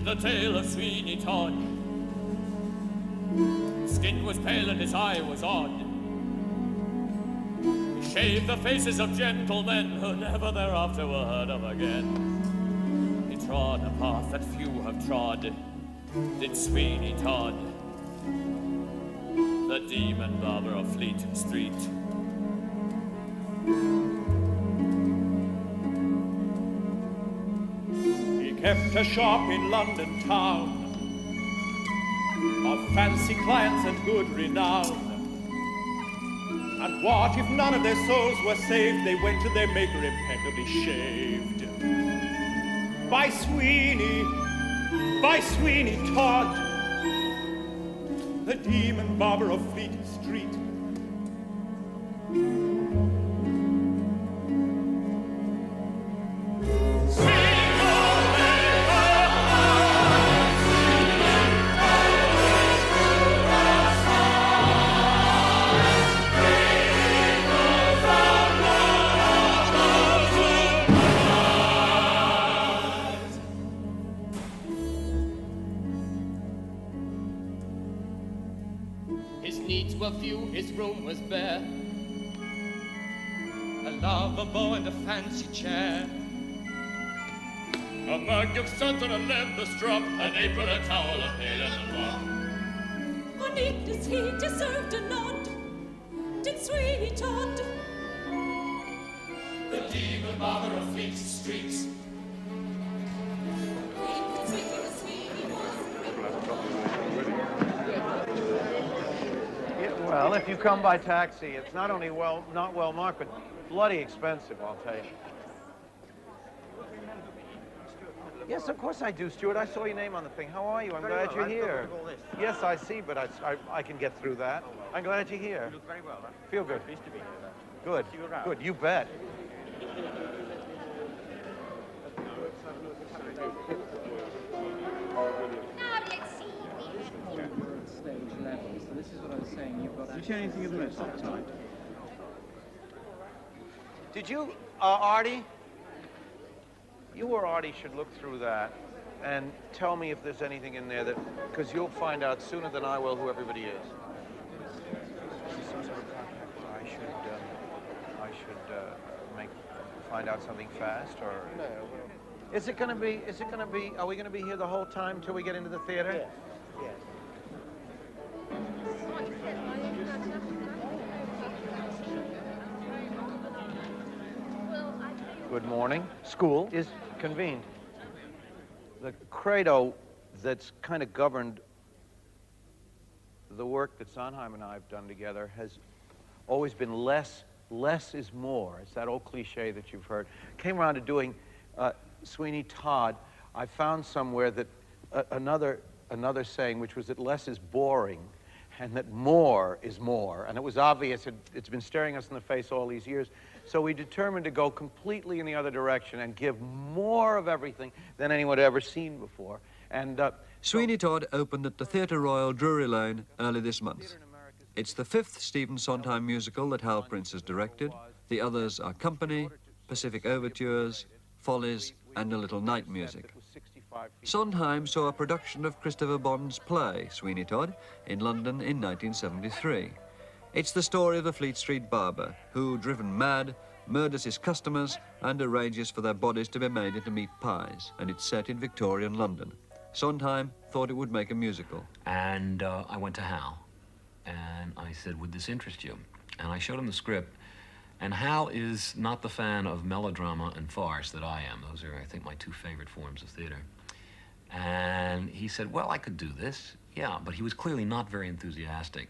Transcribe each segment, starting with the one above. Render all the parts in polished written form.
The tale of Sweeney Todd. His skin was pale and his eye was odd. He shaved the faces of gentlemen who never thereafter were heard of again. He trod a path that few have trod, did Sweeney Todd, the demon barber of Fleet Street. Kept a shop in London town of fancy clients and good renown. And what if none of their souls were saved? They went to their maker impeccably shaved. By Sweeney Todd, the demon barber of Fleet Street. His room was bare, a lavabo and a fancy chair, a mug of suds and a leather strop, an apron, a towel, a pail, and a mop. For neatness he deserved a nod, did Sweeney Todd, the demon barber of Fleet Street. Well, if you come by taxi, it's not only not well marked, but bloody expensive, I'll tell you. Yes, of course I do, Stuart. I saw your name on the thing. How are you? I'm glad you're here. Yes, I see, but I can get through that. I'm glad you're here. You look very well, huh? Feel good. Pleased to be here, then. Good. See you around. Good, you bet. Stage level, so this is what I was saying. You've got. Did you see anything of the rest of the time? Did you, Artie? You or Artie should look through that and tell me if there's anything in there that, because you'll find out sooner than I will who everybody is. I should find out something fast, or? No. Is it gonna be, are we gonna be here the whole time till we get into the theater? Yes. Yes. Good morning. School is convened. The credo that's kind of governed the work that Sondheim and I have done together has always been less is more. It's that old cliche that you've heard. Came around to doing Sweeney Todd. I found somewhere that another saying, which was that less is boring and that more is more. And it was obvious, it's been staring us in the face all these years. So we determined to go completely in the other direction and give more of everything than anyone had ever seen before. And Sweeney Todd opened at the Theatre Royal, Drury Lane, early this month. It's the fifth Stephen Sondheim musical that Hal Prince has directed. The others are Company, Pacific Overtures, Follies, and A Little Night Music. Sondheim saw a production of Christopher Bond's play, Sweeney Todd, in London in 1973. It's the story of a Fleet Street barber who, driven mad, murders his customers and arranges for their bodies to be made into meat pies, and it's set in Victorian London. Sondheim thought it would make a musical. And I went to Hal, and I said, would this interest you? And I showed him the script, and Hal is not the fan of melodrama and farce that I am. Those are, I think, my two favorite forms of theater. And he said, well, I could do this. Yeah, but he was clearly not very enthusiastic.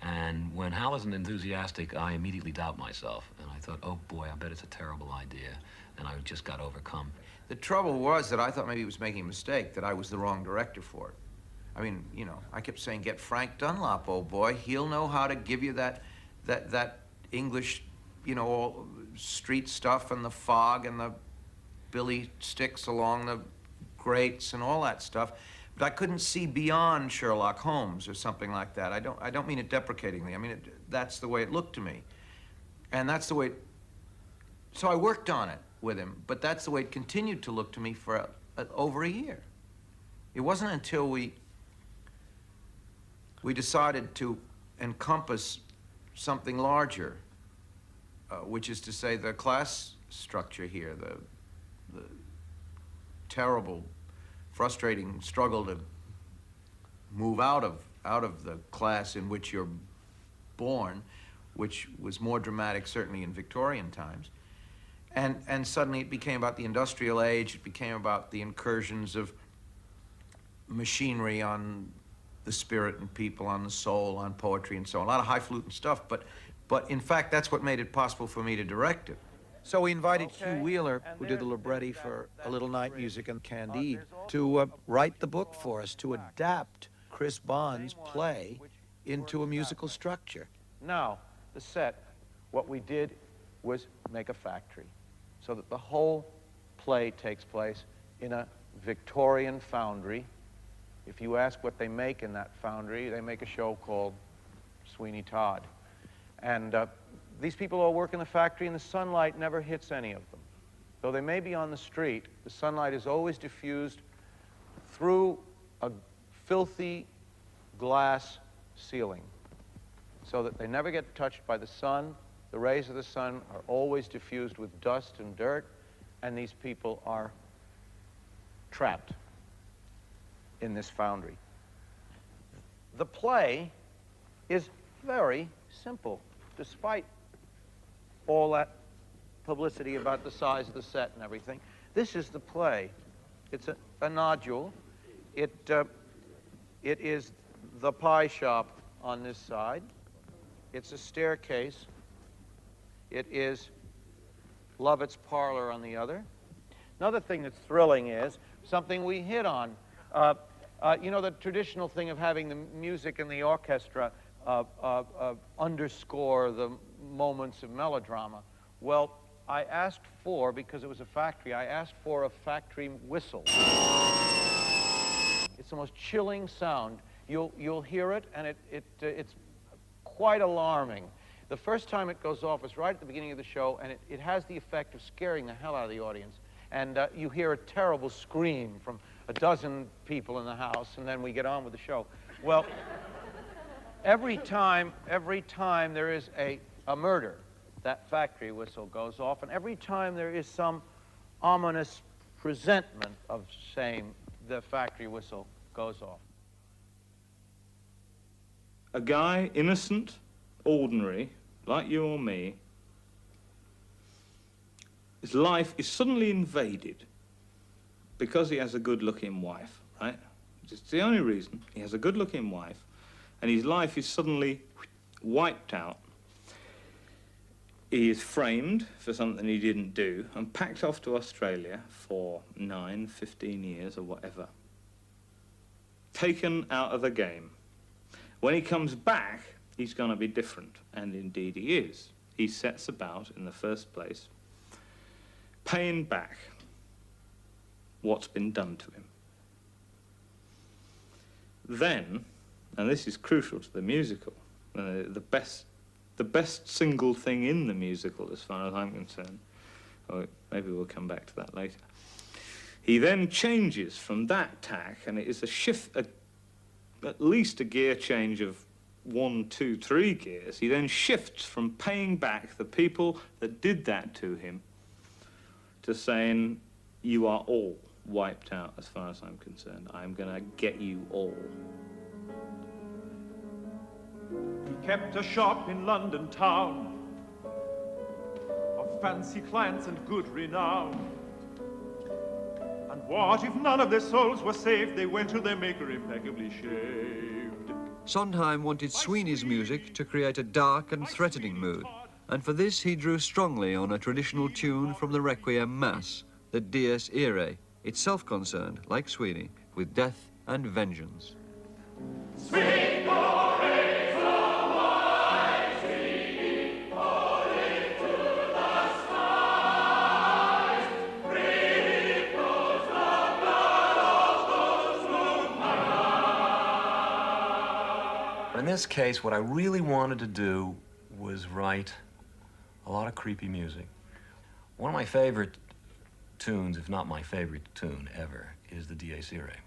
And when Hal isn't enthusiastic, I immediately doubt myself. And I thought, oh boy, I bet it's a terrible idea. And I just got overcome. The trouble was that I thought maybe he was making a mistake, that I was the wrong director for it. I mean, you know, I kept saying, get Frank Dunlop, old boy. He'll know how to give you that English, you know, all street stuff and the fog and the billy sticks along the grates and all that stuff. But I couldn't see beyond Sherlock Holmes or something like that. I don't mean it deprecatingly. I mean, that's the way it looked to me. And that's the way so I worked on it with him, but that's the way it continued to look to me for over a year. It wasn't until we decided to encompass something larger, which is to say the class structure here, the terrible, frustrating struggle to move out of the class in which you're born, which was more dramatic certainly in Victorian times. And suddenly it became about the industrial age, it became about the incursions of machinery on the spirit and people, on the soul, on poetry and so on. A lot of highfalutin stuff, but in fact that's what made it possible for me to direct it. So we invited Hugh Wheeler, who did the libretti for A Little Night Music and Candide, to write the book for us, to adapt Chris Bond's play into a musical structure. Now, the set, what we did was make a factory, so that the whole play takes place in a Victorian foundry. If you ask what they make in that foundry, they make a show called Sweeney Todd. And these people all work in the factory, and the sunlight never hits any of them. Though they may be on the street, the sunlight is always diffused through a filthy glass ceiling, so that they never get touched by the sun. The rays of the sun are always diffused with dust and dirt, and these people are trapped in this foundry. The play is very simple, despite all that publicity about the size of the set and everything. This is the play. It's a nodule. It is the pie shop on this side. It's a staircase. It is Lovett's parlor on the other. Another thing that's thrilling is something we hit on. You know, the traditional thing of having the music and the orchestra underscore the moments of melodrama. Well, I asked for, because it was a factory, I asked for a factory whistle. It's the most chilling sound. You'll hear it, and it's quite alarming. The first time it goes off is right at the beginning of the show, and it has the effect of scaring the hell out of the audience. And you hear a terrible scream from a dozen people in the house, and then we get on with the show. Well, every time there is a murder, that factory whistle goes off, and every time there is some ominous presentment of shame, the factory whistle goes off. A guy, innocent, ordinary, like you or me, his life is suddenly invaded because he has a good-looking wife, right? It's the only reason. He has a good-looking wife, and his life is suddenly wiped out. He is framed for something he didn't do and packed off to Australia for 9, 15 years or whatever. Taken out of the game. When he comes back, he's going to be different, and indeed he is. He sets about, in the first place, paying back what's been done to him. Then, and this is crucial to the musical, the best single thing in the musical, as far as I'm concerned, or maybe we'll come back to that later, he then changes from that tack, and it is a shift, at least a gear change of 1, 2, 3 gears. He then shifts from paying back the people that did that to him to saying, you are all wiped out as far as I'm concerned. I'm going to get you all. He kept a shop in London town of fancy clients and good renown. And what if none of their souls were saved? They went to their maker impeccably shaved. Sondheim wanted Sweeney's music to create a dark and threatening mood, and for this he drew strongly on a traditional tune from the Requiem Mass, the Dies Irae, itself concerned, like Sweeney, with death and vengeance. Sweet glory to light, sweet, holy to the skies, bring in this case, what I really wanted to do was write a lot of creepy music. One of my favorite tunes, if not my favorite tune ever, is the Dies Irae.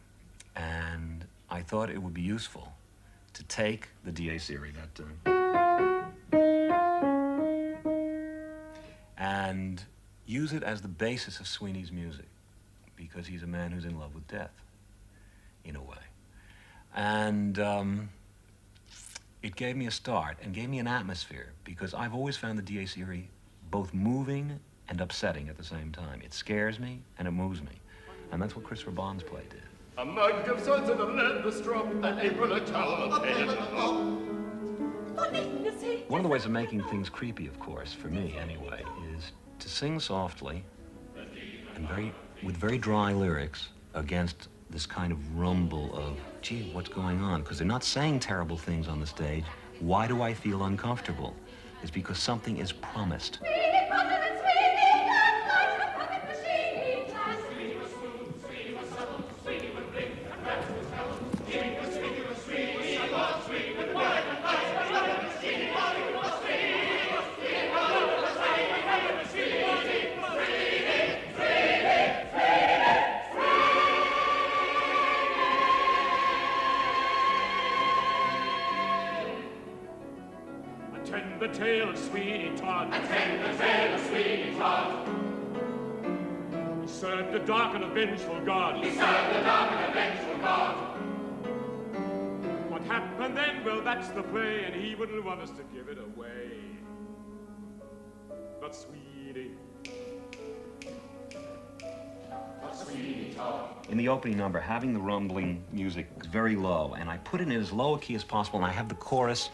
And I thought it would be useful to take the Dies Irae, that tune, and use it as the basis of Sweeney's music, because he's a man who's in love with death, in a way. And it gave me a start and gave me an atmosphere, because I've always found the Dies Irae both moving and upsetting at the same time. It scares me and it moves me. And that's what Christopher Bond's play did. A mug of swords and a lead the strop, an apron, a towel, a pen. One of the ways of making things creepy, of course, for me anyway, is to sing softly and with very dry lyrics against this kind of rumble of, gee, what's going on? Because they're not saying terrible things on the stage. Why do I feel uncomfortable? It's because something is promised. Attend the tale of Sweeney Todd. Attend the tale of Sweeney Todd. He served a dark and a vengeful God. He served a dark and a vengeful God. What happened then? Well, that's the play, and he wouldn't want us to give it away. But Sweeney. But Sweeney Todd. In the opening number, having the rumbling music very low, and I put it in as low a key as possible, and I have the chorus,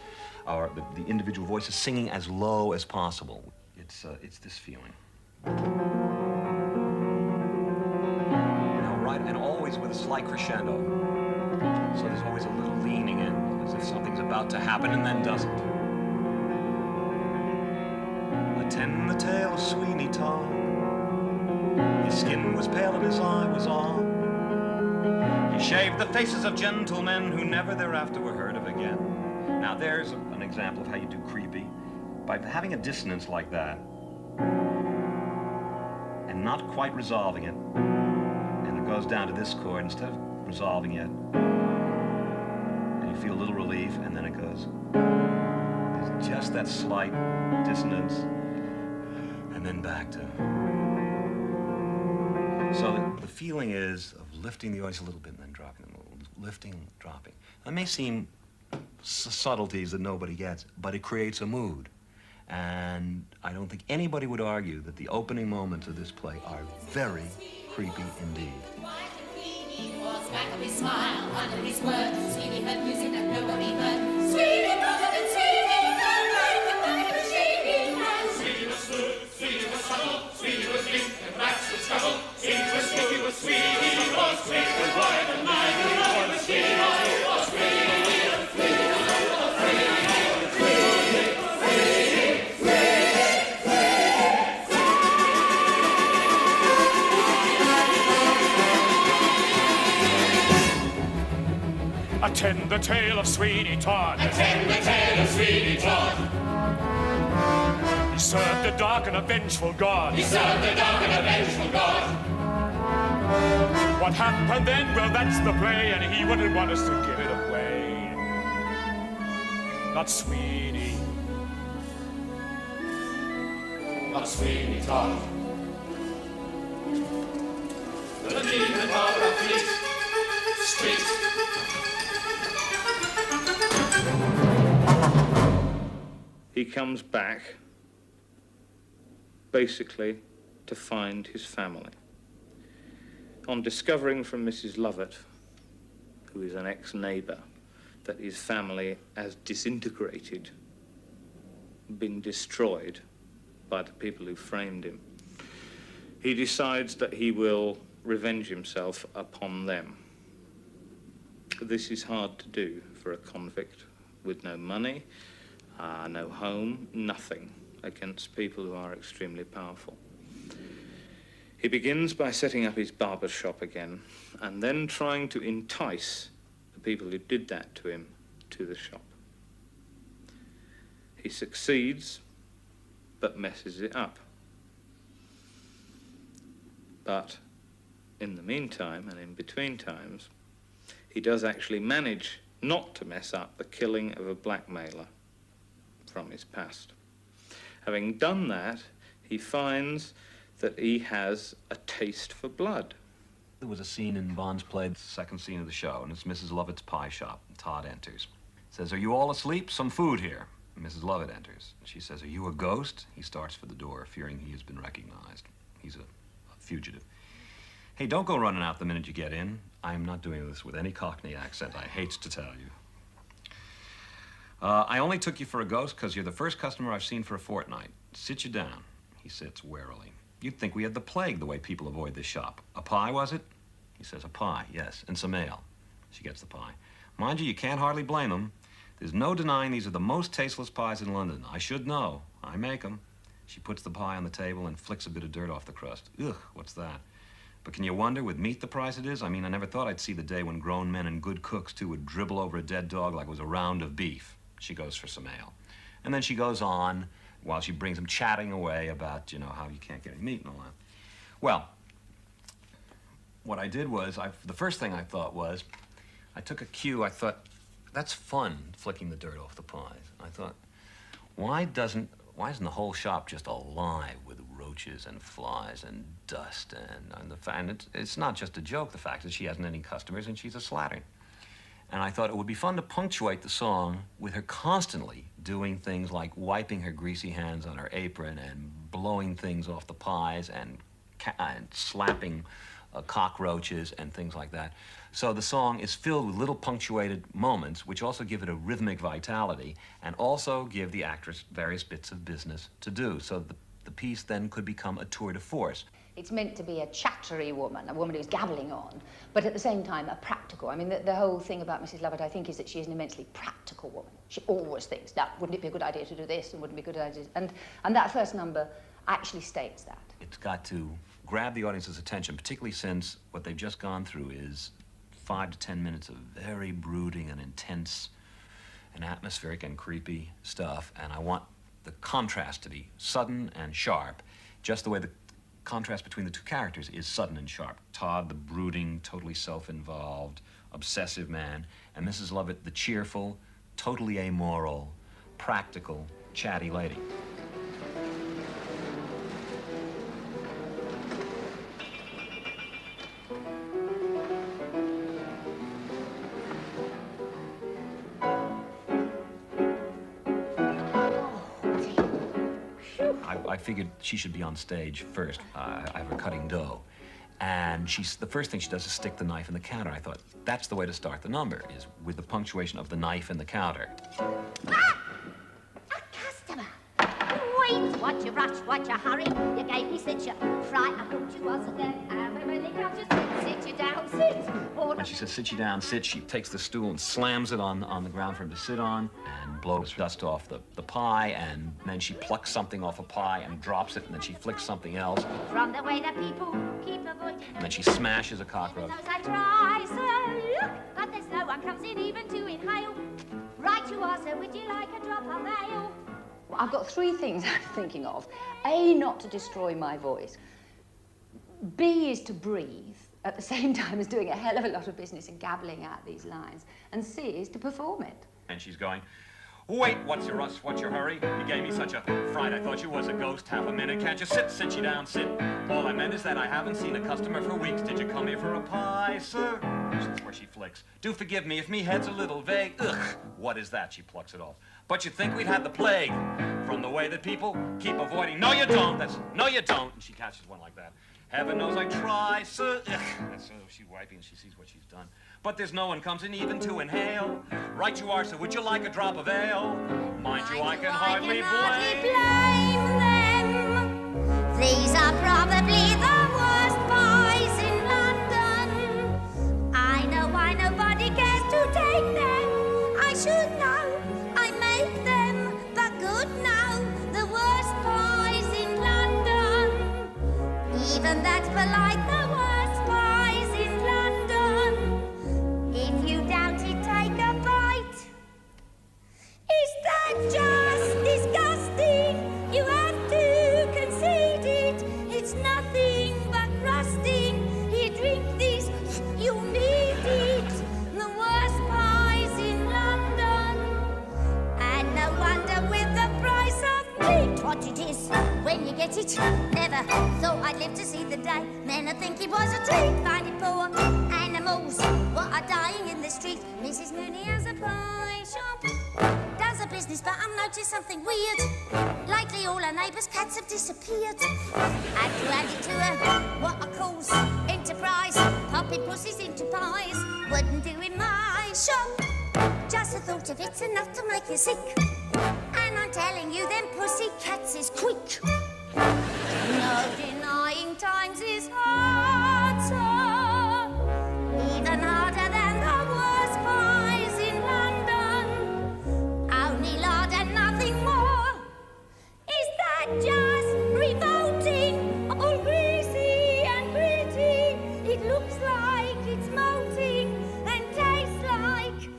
or the individual voices singing as low as possible. It's this feeling. Now, right, and always with a slight crescendo. So there's always a little leaning in, as if something's about to happen and then doesn't. Attend the tale of Sweeney Todd. His skin was pale and his eye was on. He shaved the faces of gentlemen who never thereafter were heard of again. Now there's an example of how you do creepy. By having a dissonance like that, and not quite resolving it, and it goes down to this chord, instead of resolving it, and you feel a little relief, and then it goes. There's just that slight dissonance, and then back to. So the feeling is of lifting the voice a little bit and then dropping them a little, lifting, dropping. That may seem subtleties that nobody gets, but it creates a mood. And I don't think anybody would argue that the opening moments of this play are very creepy indeed. Sweeney was back of his smile, under his words. Sweeney heard music that nobody heard. Sweeney brought it, Sweeney heard like the bucket of Sweeney had. Sweeney was smooth, Sweeney was subtle, Sweeney was meek, and rats would scuttle. Sweeney was sneaky, was Sweeney was quick, was wide and light, and all the Sweeney was Sweeney. Attend the tale of Sweeney Todd. Attend the tale of Sweeney Todd. He served a dark and a vengeful God. He served a dark and a vengeful God. What happened then? Well, that's the play, and he wouldn't want us to give it away. Not Sweeney. Not Sweeney Todd. The demon horror fleet, street. He comes back, basically, to find his family. On discovering from Mrs. Lovett, who is an ex-neighbour, that his family has disintegrated, been destroyed by the people who framed him, he decides that he will revenge himself upon them. This is hard to do for a convict with no money, no home, nothing, against people who are extremely powerful. He begins by setting up his barber shop again, and then trying to entice the people who did that to him to the shop. He succeeds, but messes it up. But in the meantime, and in between times, he does actually manage not to mess up the killing of a blackmailer from his past. Having done that, he finds that he has a taste for blood. There was a scene in Bond's play, the second scene of the show, and it's Mrs. Lovett's pie shop. Todd enters. Says, "Are you all asleep? Some food here." Mrs. Lovett enters. She says, "Are you a ghost?" He starts for the door, fearing he has been recognized. He's a fugitive. "Hey, don't go running out the minute you get in." I am not doing this with any Cockney accent, I hate to tell you. "I only took you for a ghost because you're the first customer I've seen for a fortnight. Sit you down." He sits warily. "You'd think we had the plague the way people avoid this shop. A pie, was it?" He says, "A pie, yes, and some ale." She gets the pie. "Mind you can't hardly blame them. There's no denying these are the most tasteless pies in London. I should know. I make them." She puts the pie on the table and flicks a bit of dirt off the crust. "Ugh, what's that? But can you wonder, with meat the price it is? I mean, I never thought I'd see the day when grown men and good cooks, too, would dribble over a dead dog like it was a round of beef." She goes for some ale. And then she goes on while she brings him chatting away about, you know, how you can't get any meat and all that. Well, what I did was, the first thing I thought was, I took a cue. I thought, that's fun, flicking the dirt off the pies. I thought, why isn't the whole shop just alive with roaches and flies and dust and it's not just a joke, the fact that she hasn't any customers and she's a slattern. And I thought it would be fun to punctuate the song with her constantly doing things like wiping her greasy hands on her apron and blowing things off the pies and slapping cockroaches and things like that. So the song is filled with little punctuated moments which also give it a rhythmic vitality and also give the actress various bits of business to do. So the piece then could become a tour de force. It's meant to be a chattery woman, a woman who's gabbling on, but at the same time a practical. I mean, the whole thing about Mrs. Lovett, I think, is that she is an immensely practical woman. She always thinks, now, wouldn't it be a good idea to do this, and wouldn't it be a good idea? And that first number actually states that. It's got to grab the audience's attention, particularly since what they've just gone through is 5 to 10 minutes of very brooding and intense and atmospheric and creepy stuff, and I want the contrast to be sudden and sharp, just the way the contrast between the two characters is sudden and sharp. Todd, the brooding, totally self-involved, obsessive man, and Mrs. Lovett, the cheerful, totally amoral, practical, chatty lady. I figured she should be on stage first. I have her cutting dough. And the first thing she does is stick the knife in the counter. I thought, that's the way to start the number, is with the punctuation of the knife in the counter. Ah! A customer! Wait, what you rush, what you hurry? You gave me such a fright, I thought you was a dead. Everybody comes, just sit you down, sit. When she says, sit you down, sit, she takes the stool and slams it on the ground for him to sit on and blows dust off the pie, and then she plucks something off a pie and drops it, and then she flicks something else. From the way that people keep avoiding. And then she smashes a cockroach. I try, sir, look, but there's no one comes in even to inhale. Right you are, sir, would you like a drop of ale? Well, I've got 3 things I'm thinking of. A, not to destroy my voice. B is to breathe at the same time as doing a hell of a lot of business and gabbling out these lines. And C is to perform it. And she's going, wait, what's your rush, what's your hurry? You gave me such a fright, I thought you was a ghost. Half a minute, can't you sit you down, sit. All I meant is that I haven't seen a customer for weeks. Did you come here for a pie, sir? That's where she flicks. Do forgive me if me head's a little vague. Ugh, what is that? She plucks it off. But you'd think we'd had the plague from the way that people keep avoiding. No, you don't. No, you don't. And she catches one like that. Heaven knows I try, sir. Ugh. That's she's wiping and she sees what she's done. But there's no one comes in even to inhale. Right you are, sir. Would you like a drop of ale? Mind you, I can hardly blame them. These are probably the worst pies in London. I know why nobody cares to take them. I should know. I make them, but good now. The worst pies in London. Even that's polite, the worst pies in London. If you doubt it, take a bite. Is that justice? what it is when you get it. Never thought I'd live to see the day. Men would think it was a treat. Find it poor animals what are dying in the street. Mrs. Mooney has a pie shop, does a business, but I've noticed something weird. Lately all her neighbours' cats have disappeared. Had to hand it to her, what I calls enterprise. Popping pussies into pies wouldn't do in my shop. Just the thought of it's enough to make you sick. And I'm telling you, them pussy cats is quick. No denying times is hard, sir. Even harder than the worst pies in London. Only lard and nothing more. Is that just revolting? All greasy and gritty. It looks like it's molting and tastes like,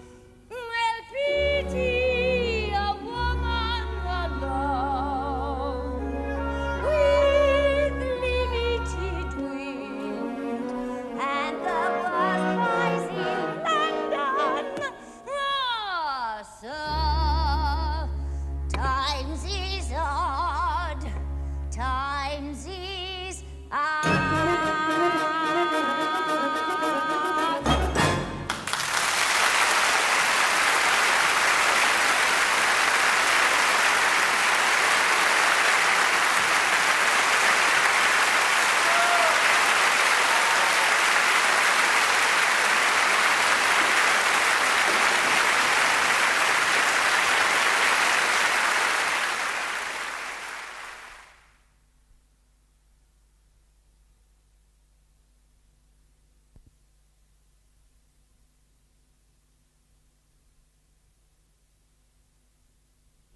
well, pity, a woman alone with limited wind and the worst price in London. Ah, sir, times is odd, times is odd.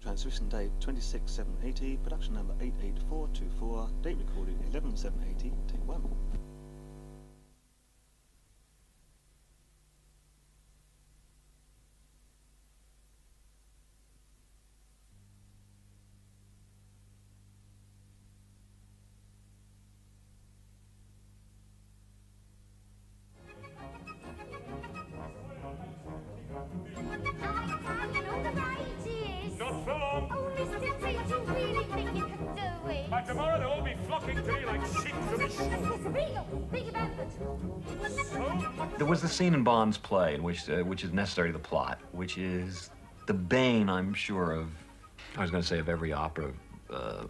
Transmission date 26/7/80, production number 88424, date recording 11/7/80, take 1. Not for long. Oh, Mr. Tate, you really think you can do it? By tomorrow they'll all be flocking to me like sheep to the shore. Big about it. There was the scene in Bond's play, in which is necessary to the plot, which is the bane, I'm sure, of, I was going to say of every opera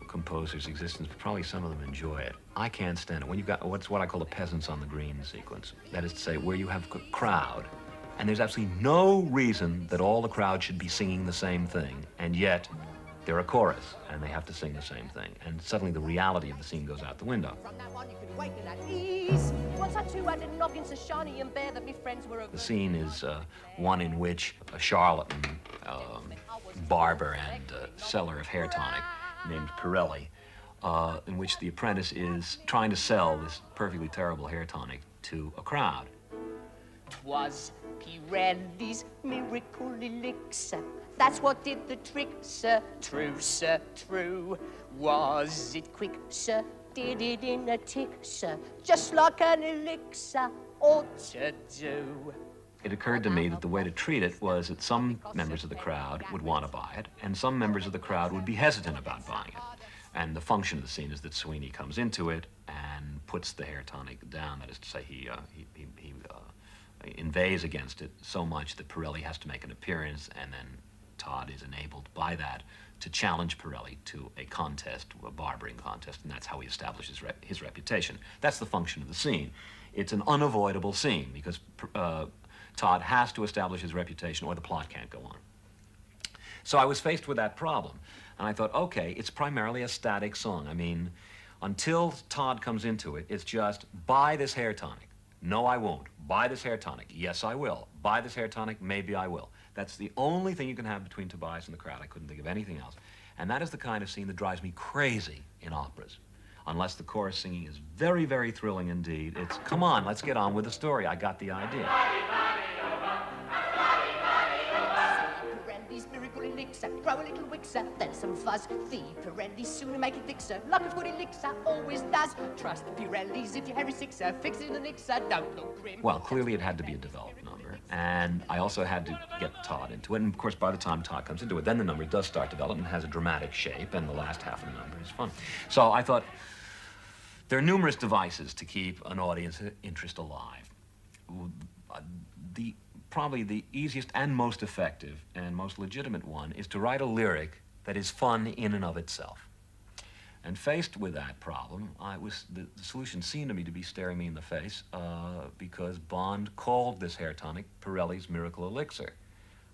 composer's existence, but probably some of them enjoy it. I can't stand it. When you've got what I call a peasants on the green sequence. That is to say, where you have a crowd, and there's absolutely no reason that all the crowd should be singing the same thing, and yet they're a chorus, and they have to sing the same thing. And suddenly the reality of the scene goes out the window. From now on you could waken at ease. Once I too had a noggin so shiny and bare that me friends were The scene is one in which a charlatan, barber and seller of hair tonic named Pirelli, in which the apprentice is trying to sell this perfectly terrible hair tonic to a crowd. 'Twas Pirelli's miracle elixir. That's what did the trick, sir. True, sir, true. Was it quick, sir? Did it in a tick, sir? Just like an elixir ought to do. It occurred to me that the way to treat it was that some members of the crowd would want to buy it, and some members of the crowd would be hesitant about buying it. And the function of the scene is that Sweeney comes into it and puts the hair tonic down. That is to say, he inveighs against it so much that Pirelli has to make an appearance, and then Todd is enabled by that to challenge Pirelli to a contest, a barbering contest, and that's how he establishes his reputation. That's the function of the scene. It's an unavoidable scene because Todd has to establish his reputation or the plot can't go on. So I was faced with that problem, and I thought, okay, it's primarily a static song. I mean, until Todd comes into it, it's just, buy this hair tonic. No, I won't. Buy this hair tonic. Yes, I will. Buy this hair tonic. Maybe I will. That's the only thing you can have between Tobias and the crowd. I couldn't think of anything else. And that is the kind of scene that drives me crazy in operas. Unless the chorus singing is very, very thrilling indeed. It's, come on, let's get on with the story. I got the idea. Pirelli's miracle elixir, grow a little wixer, then some fuzz. The Pirelli's sooner make it fixer, like a good elixir always does. Trust the Pirelli's if your hair is sixer, fix it in an elixir, don't look grim. Well, clearly it had to be a developed number, And I also had to get Todd into it. And of course, by the time Todd comes into it, then the number does start developing, has a dramatic shape, and the last half of the number is fun. So I thought, there are numerous devices to keep an audience interest alive. Probably the easiest and most effective and most legitimate one is to write a lyric that is fun in and of itself. And faced with that problem, the solution seemed to me to be staring me in the face because Bond called this hair tonic Pirelli's Miracle Elixir.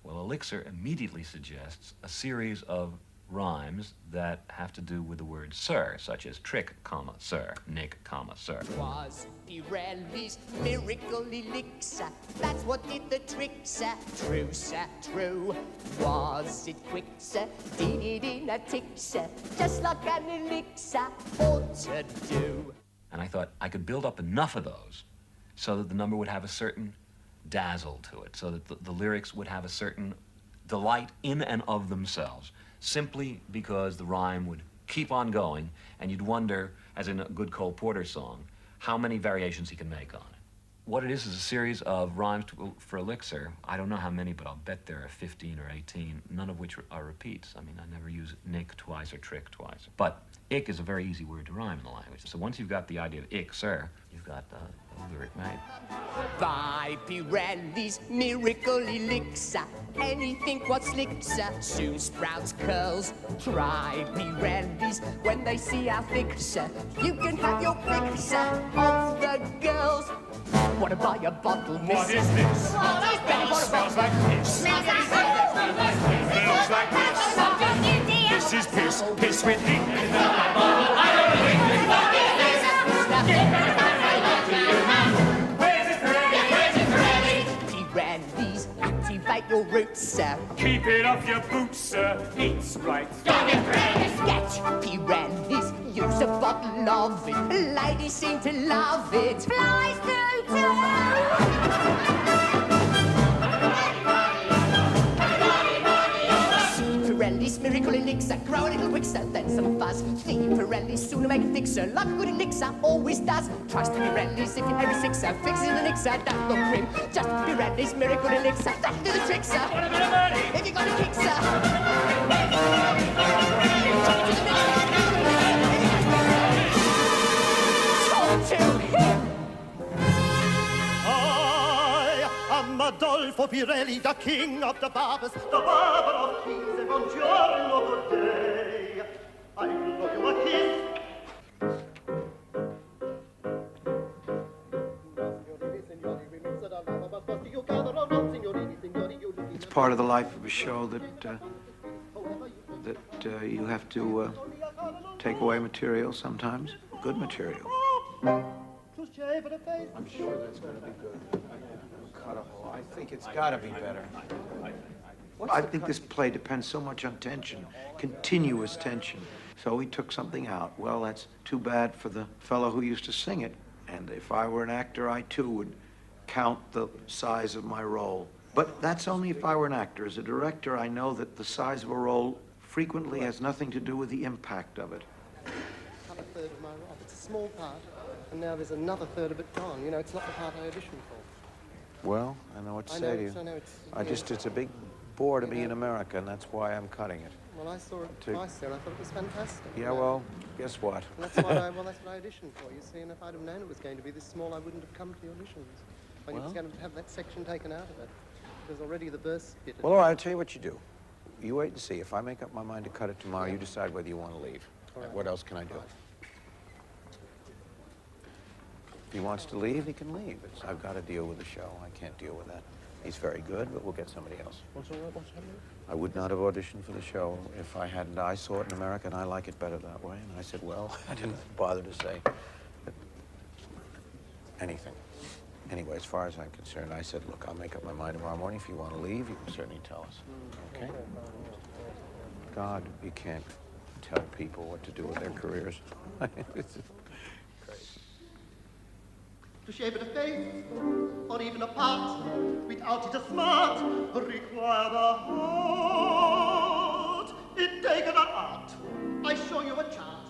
Well, elixir immediately suggests a series of rhymes that have to do with the word sir, such as trick, comma, sir, nick, comma, sir. Was Pirelli's miracle elixir, that's what did the trick, sir. True, sir, true. Was it quick, sir? Did it in a tick, sir? Just like an elixir ought to do. And I thought I could build up enough of those so that the number would have a certain dazzle to it, so that the lyrics would have a certain delight in and of themselves, simply because the rhyme would keep on going, and you'd wonder, as in a good Cole Porter song, how many variations he can make on it. What it is a series of rhymes for elixir. I don't know how many, but I'll bet there are 15 or 18, none of which are repeats. I mean, I never use nick twice or trick twice. But ick is a very easy word to rhyme in the language. So once you've got the idea of ick, sir, you've got a lyric made. By Pirelli's miracle elixir, anything what slicks soon sprouts curls. Try Pirelli's when they see our fixer. You can have your fixer of the girls. Wanna buy a bottle, miss? What is this? Smells like piss. Smells like piss. This is piss. Piss with ink. Pirelli's, activate your roots, sir. Keep it off your boots, sir. Eats right. Sketch Pirelli's, use a bottle of it. Ladies seem to love it. Flies do too. Pirelli's miracle elixir, grow a little wixer, then some fuzz. The Pirelli's sooner make a fixer, like a good elixir always does. Trust Pirelli's if you're every sixer, fix it in the elixir, don't look grim. Just Pirelli's miracle elixir, that'll do the trick, sir. If you got a kick, sir. Talk to him. I am Adolfo Pirelli, the king of the barbers, the barber of kings, e buongiorno, good day. I blow you a kiss. It's part of the life of a show that you have to take away material sometimes, good material. I'm sure that's going to be good. Cut a hole. I think it's got to be better. I think this play depends so much on tension, continuous tension. So we took something out. Well, that's too bad for the fellow who used to sing it. And if I were an actor, I too would count the size of my role. But that's only if I were an actor. As a director, I know that the size of a role frequently has nothing to do with the impact of it. Cut a third of my role. It's a small part, and now there's another third of it gone. You know, it's not the part I auditioned for. Well, I know what to say to you. It's a big bore to be in America, and that's why I'm cutting it. Well, I saw it twice there, and I thought it was fantastic. Yeah, well, guess what? And that's what I auditioned for, you see, and if I'd have known it was going to be this small, I wouldn't have come to the auditions. I was going to have that section taken out of it. There's already the verse bit. Well, all right, I'll tell you what you do. You wait and see. If I make up my mind to cut it tomorrow, you decide whether you want to leave. Right. What else can I do? If he wants to leave, he can leave. I've got to deal with the show. I can't deal with that. He's very good, but we'll get somebody else. What's happening? I would not have auditioned for the show if I hadn't. I saw it in America, and I like it better that way. And I said, well, I didn't bother to say anything. Anyway, as far as I'm concerned, I said, look, I'll make up my mind tomorrow morning. If you want to leave, you can certainly tell us. Okay? God, you can't tell people what to do with their careers. To shape it a face, or even a part, without it a smart, require the heart. It takes an art. I show you a chart.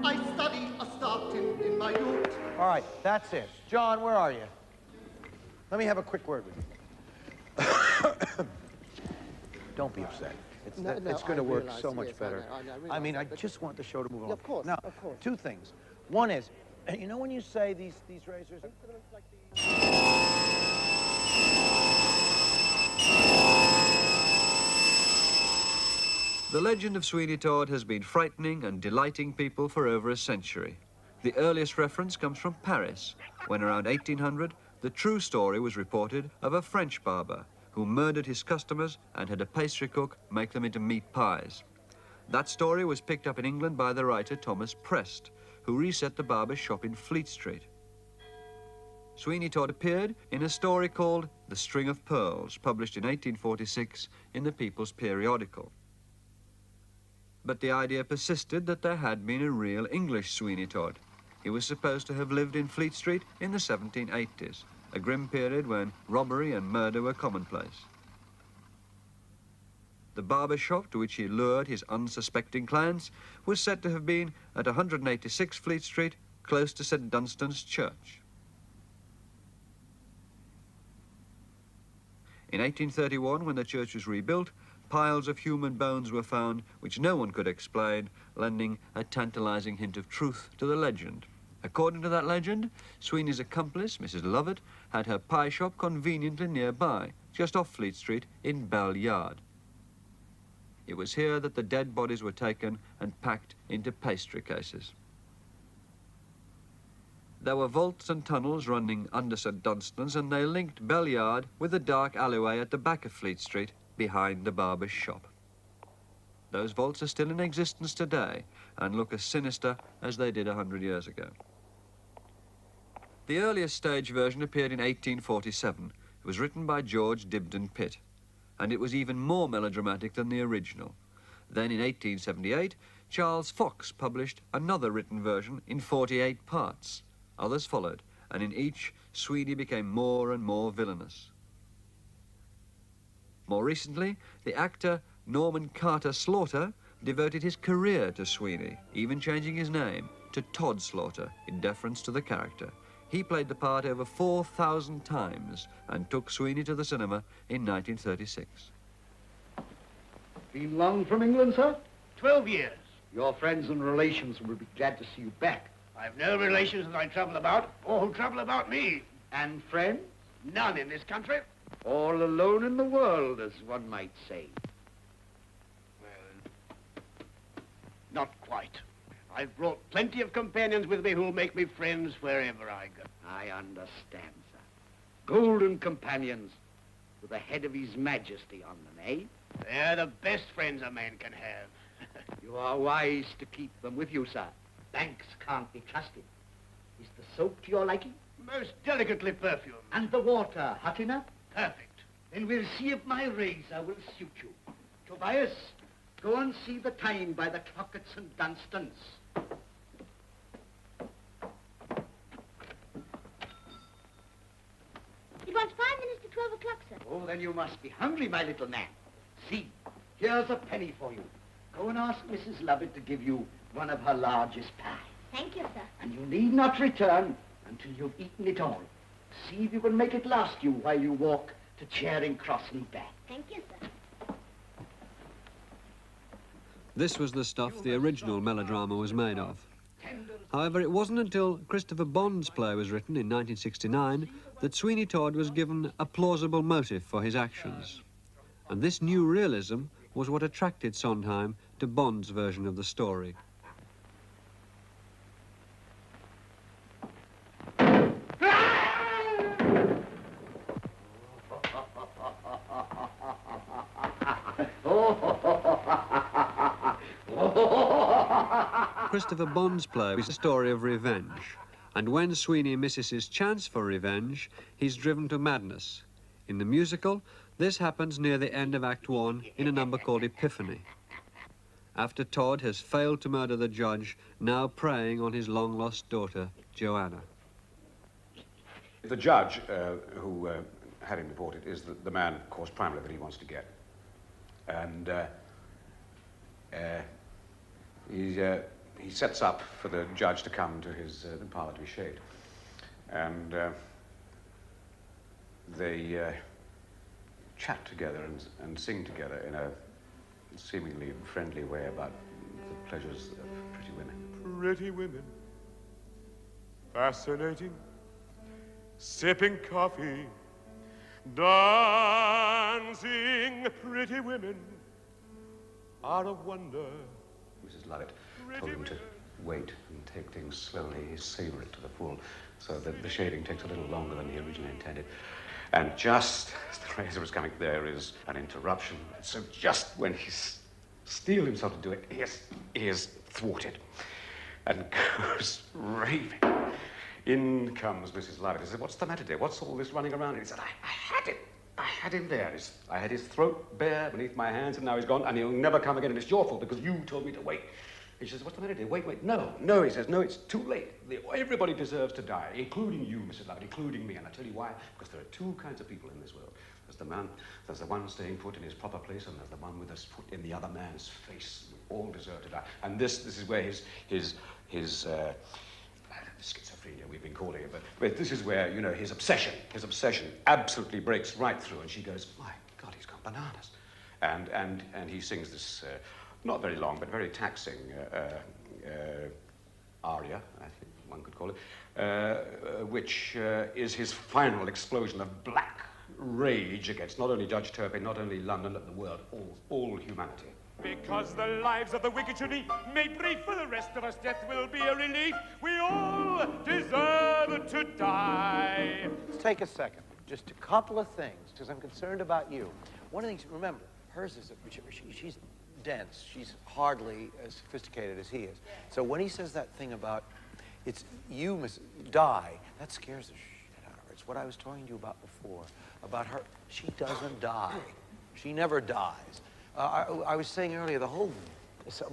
I studied a start in my youth. All right, that's it. John, where are you? Let me have a quick word with you. Don't be upset. It's, No, no, it's going I to work realise, so much yes, better. I mean, I realise that, just want the show to move on. Of course, Now, of course. two things. One is, you know when you say these razors... The legend of Sweeney Todd has been frightening and delighting people for over a century. The earliest reference comes from Paris, when around 1800, the true story was reported of a French barber who murdered his customers and had a pastry cook make them into meat pies. That story was picked up in England by the writer Thomas Prest, who reset the barber's shop in Fleet Street. Sweeney Todd appeared in a story called The String of Pearls, published in 1846 in the People's Periodical. But the idea persisted that there had been a real English Sweeney Todd. He was supposed to have lived in Fleet Street in the 1780s, a grim period when robbery and murder were commonplace. The barber shop to which he lured his unsuspecting clients was said to have been at 186 Fleet Street, close to St. Dunstan's Church. In 1831, when the church was rebuilt, piles of human bones were found which no one could explain, lending a tantalizing hint of truth to the legend. According to that legend, Sweeney's accomplice, Mrs. Lovett, had her pie shop conveniently nearby, just off Fleet Street in Bell Yard. It was here that the dead bodies were taken and packed into pastry cases. There were vaults and tunnels running under St. Dunstan's, and they linked Bell Yard with the dark alleyway at the back of Fleet Street, behind the barber's shop. Those vaults are still in existence today and look as sinister as they did 100 years ago. The earliest stage version appeared in 1847. It was written by George Dibdin Pitt, and it was even more melodramatic than the original. Then in 1878, Charles Fox published another written version in 48 parts. Others followed, and in each, Sweeney became more and more villainous. More recently, the actor Norman Carter Slaughter devoted his career to Sweeney, even changing his name to Todd Slaughter in deference to the character. He played the part over 4,000 times and took Sweeney to the cinema in 1936. Been long from England, sir? 12 years. Your friends and relations will be glad to see you back. I've no relations that I trouble about, or who trouble about me. And friends? None in this country. All alone in the world, as one might say. Well, not quite. I've brought plenty of companions with me who'll make me friends wherever I go. I understand, sir. Golden companions with the head of His Majesty on them, eh? They're the best friends a man can have. You are wise to keep them with you, sir. Banks can't be trusted. Is the soap to your liking? Most delicately perfumed. And the water hot enough? Perfect. Then we'll see if my razor will suit you. Tobias, go and see the time by the clock at St. Dunstan's. It wants 5 minutes to 12 o'clock, sir. Oh, then you must be hungry, my little man. See, here's a penny for you. Go and ask Mrs. Lovett to give you one of her largest pies. Thank you, sir. And you need not return until you've eaten it all. See if you can make it last you while you walk to Charing Cross and back. Thank you, sir. This was the stuff the original melodrama was made of. However, it wasn't until Christopher Bond's play was written in 1969 that Sweeney Todd was given a plausible motive for his actions. And this new realism was what attracted Sondheim to Bond's version of the story. Christopher Bond's play is a story of revenge, and when Sweeney misses his chance for revenge, he's driven to madness. In the musical, this happens near the end of Act 1 in a number called Epiphany. After Todd has failed to murder the judge, now preying on his long-lost daughter, Joanna. The judge who had him deported is the man, of course, primarily that he wants to get. And he sets up for the judge to come to his parlour to be shaved. And chat together and sing together in a seemingly friendly way about the pleasures of pretty women. Pretty women, fascinating, sipping coffee, dancing. Pretty women are a wonder. Mrs. Lovett told him to wait and take things slowly, savor it to the full, so that the shading takes a little longer than he originally intended. And just as the razor was coming, there is an interruption. So just when he's steeled himself to do it, he is thwarted and goes raving. In comes Mrs. Lovett. He said, "What's the matter, dear? What's all this running around?" And he said, I had him there. I had his throat bare beneath my hands, and now he's gone, and he'll never come again, and it's your fault because you told me to wait. He says, "What's the matter, dear? Wait. No, he says, no, it's too late. Everybody deserves to die, including you, Mrs. Lovett, including me. And I tell you why, because there are two kinds of people in this world. There's the one staying put in his proper place, and there's the one with his foot in the other man's face. We all deserve to die." And this is where his schizophrenia, we've been calling it, but this is where, you know, his obsession absolutely breaks right through, and she goes, "My God, he's gone bananas." And he sings this, not very long, but very taxing aria, I think one could call it, which is his final explosion of black rage against not only Judge Turpin, not only London, but the world, all humanity. Because the lives of the wicked should be made brief, for the rest of us death will be a relief. We all deserve to die. Let's take a second. Just a couple of things, because I'm concerned about you. One of the things, remember, hers is, she's dense. She's hardly as sophisticated as he is. So when he says that thing about, it's you must die, that scares the shit out of her. It's what I was talking to you about before, about her. She doesn't die. She never dies. I was saying earlier, the whole,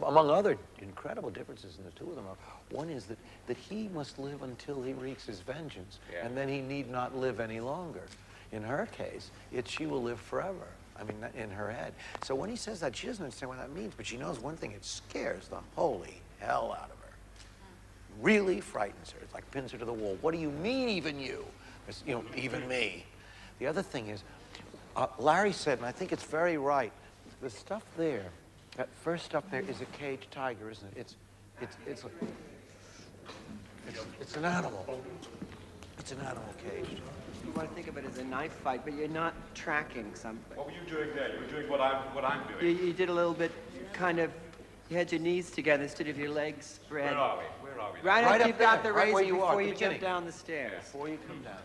among other incredible differences in the two of them, one is that he must live until he wreaks his vengeance, and then he need not live any longer. In her case, she will live forever. I mean, in her head. So when he says that, she doesn't understand what that means, but she knows one thing: it scares the holy hell out of her. Really frightens her. It's like pins her to the wall. What do you mean, even you? You know, even me. The other thing is, Larry said, and I think it's very right, the stuff there, that first stuff there is a caged tiger, isn't it? It's an animal. It's an animal caged. You want to think of it as a knife fight, but you're not tracking something. What were you doing there? You were doing what I'm doing. You did a little bit, kind of, you had your knees together instead of your legs spread. Where are we? Right after you've got the razor, before you jump down the stairs. Before you come down.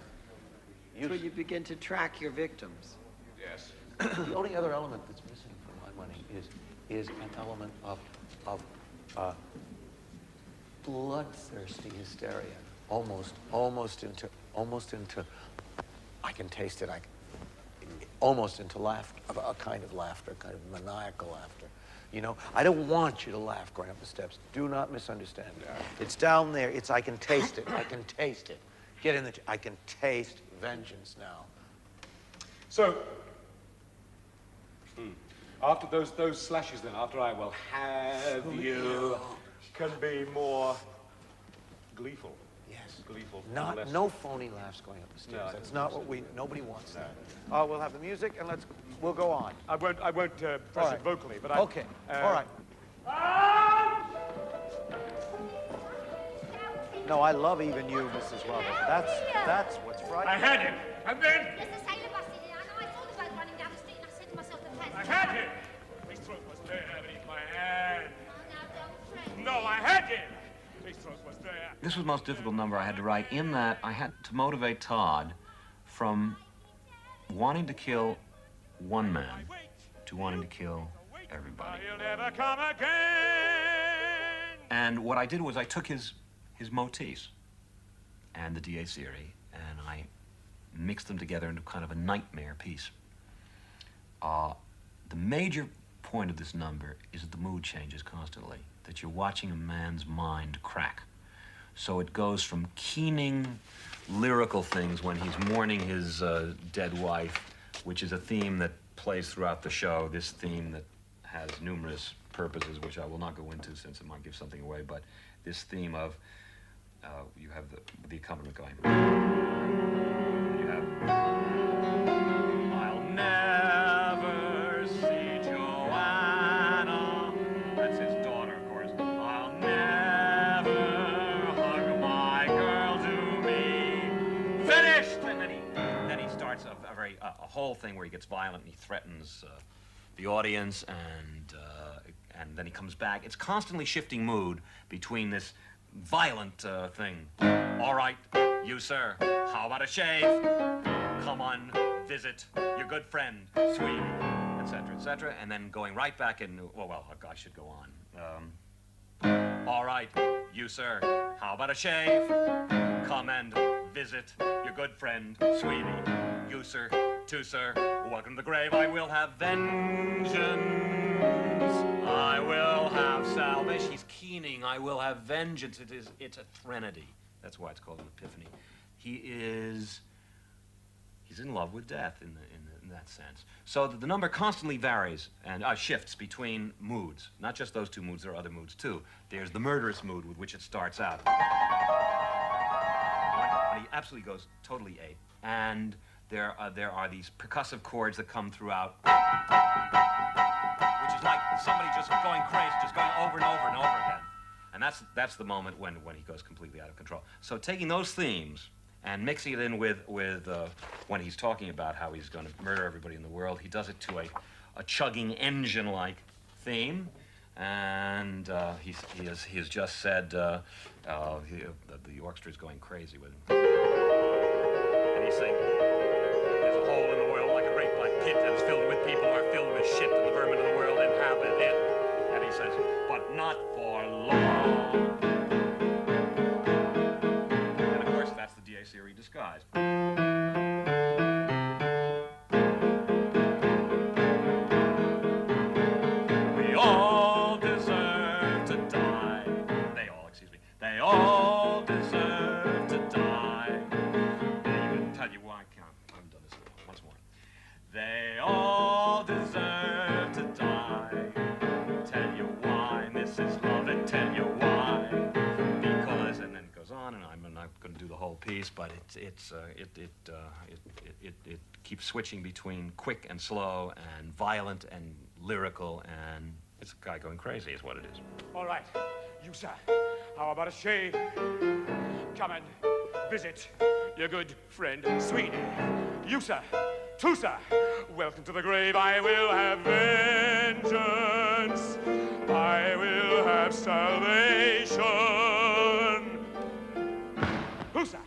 That's when you begin to track your victims. Yes. The only other element that's missing from my money is an element of bloodthirsty hysteria, almost into I can taste it. Almost into laughter, a kind of laughter, kind of maniacal laughter. You know, I don't want you to laugh going up the steps. Do not misunderstand me. It's down there. I can taste it. I can taste it. Get in I can taste vengeance now. So, after those slashes, then, after I will have you, can be more gleeful. Yes. Gleeful. No phony laughs going up the stairs. No, That's not what nobody wants that. We'll have the music and we'll go on. I won't press it vocally, but I... Okay, all right. No, I love even you, Mrs. Lovett. That's what's frightening. I had him, and then... There's a sailor bus in here. I know I saw the boat running down the street, and I said to myself, the pest. I had him! His throat was there beneath my hand. Oh, now don't threaten. No, I had him! His throat was there. This was the most difficult number I had to write, in that I had to motivate Todd from wanting to kill one man to wanting to kill everybody. He'll never come again! And what I did was I took his motifs and the Dies Irae, and I mixed them together into kind of a nightmare piece. The major point of this number is that the mood changes constantly, that you're watching a man's mind crack. So it goes from keening lyrical things when he's mourning his dead wife, which is a theme that plays throughout the show, this theme that has numerous purposes, which I will not go into since it might give something away, but this theme of, you have the accompaniment going. You have, I'll never whole thing where he gets violent and he threatens the audience, and then he comes back. It's constantly shifting mood between this violent thing. All right, you sir, how about a shave? Come on, visit your good friend, Sweeney, etc., and then going right back into, well, I should go on. All right, you sir, how about a shave? Come and visit your good friend, Sweeney. You sir, too sir, welcome to the grave. I will have vengeance. I will have salvation. He's keening. I will have vengeance. It's a threnody. That's why it's called an epiphany. He's in love with death in that sense. So the number constantly varies and shifts between moods. Not just those two moods, there are other moods too. There's the murderous mood with which it starts out. When he absolutely goes totally ape. And there are these percussive chords that come throughout, which is like somebody just going crazy, just going over and over and over again. And that's the moment when he goes completely out of control. So taking those themes and mixing it in with when he's talking about how he's going to murder everybody in the world, he does it to a chugging engine-like theme. And he has just said the orchestra is going crazy with him. And he's saying, there's a hole in the world like a great black pit that is filled with people who are filled with shit, and the vermin of the world inhabit it. And he says, but not for long. And of course, that's the Dies Irae disguised. We all deserve to die. They all deserve to die. Even tell you why I haven't done this once more. They all deserve to die. Tell you why, Mrs. Lovett, tell you why. Because, and then it goes on, and I'm not going to do the whole piece, but it keeps switching between quick and slow and violent and lyrical, and it's a guy going crazy is what it is. All right, you, sir, how about a shave? Come and visit your good friend, Sweeney. You, sir, too, sir, welcome to the grave. I will have vengeance. I will have salvation. Who, sir?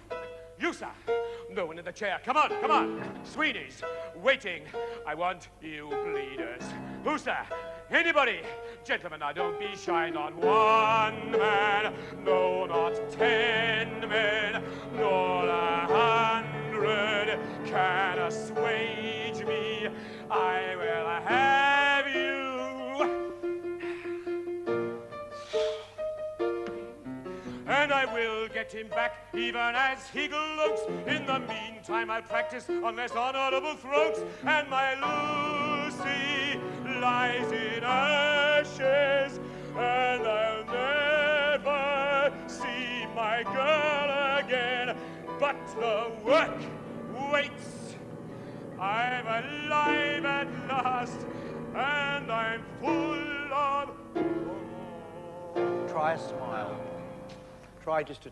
You, sir. No one in the chair. Come on, come on. Sweeney's waiting. I want you bleeders. Who, sir? Anybody? Gentlemen, now don't be shy. Not one man. No, not 10 men. Nor 100 can assuage me. I will have you. And I will get him back even as he gloats. In the meantime, I'll practice on less honorable throats. And my Lucy lies in ashes, and I'll never see my girl again. But the work waits. I'm alive at last, and I'm full of... Try a smile. Try just a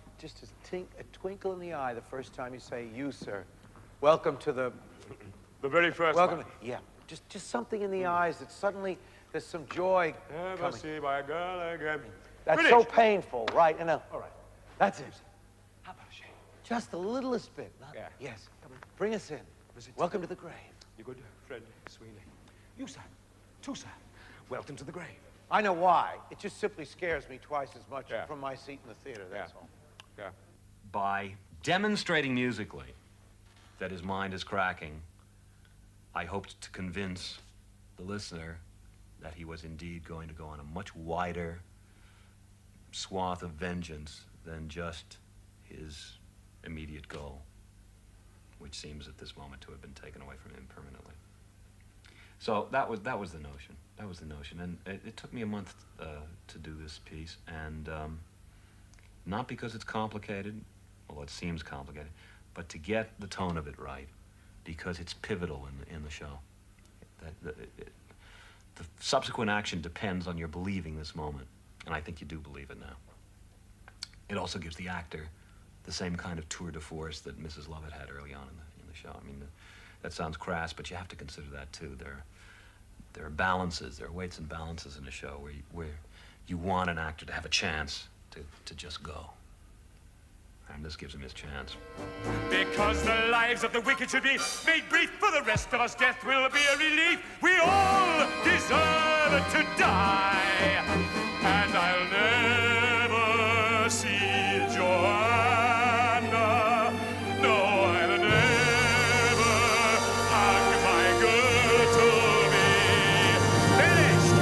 twinkle in the eye the first time you say, you, sir. Welcome to the... The very first Welcome. one. Yeah, just something in the eyes that suddenly there's some joy Never coming. see my girl again. That's Finished. so painful, right? And all right, that's it. How about a shave? Just the littlest bit. Yeah. Yes, come on. Bring us in. Visit Welcome to the grave. your good friend, Sweeney. You, sir, too, sir. Welcome to the grave. I know why. It just simply scares me twice as much from my seat in the theater, that's all. Yeah. By demonstrating musically that his mind is cracking, I hoped to convince the listener that he was indeed going to go on a much wider swath of vengeance than just his immediate goal, which seems at this moment to have been taken away from him permanently. So that was the notion. That was the notion, and it took me a month to do this piece, and not because it's complicated, although it seems complicated, but to get the tone of it right, because it's pivotal in the show. The subsequent action depends on your believing this moment, and I think you do believe it now. It also gives the actor the same kind of tour de force that Mrs. Lovett had early on in the show. I mean, that sounds crass, but you have to consider that too. There are balances, there are weights and balances in a show where you want an actor to have a chance to just go. And this gives him his chance. Because the lives of the wicked should be made brief, for the rest of us death will be a relief. We all deserve to die, and I'll never see Joanna. No, I'll never hug my girl to be finished.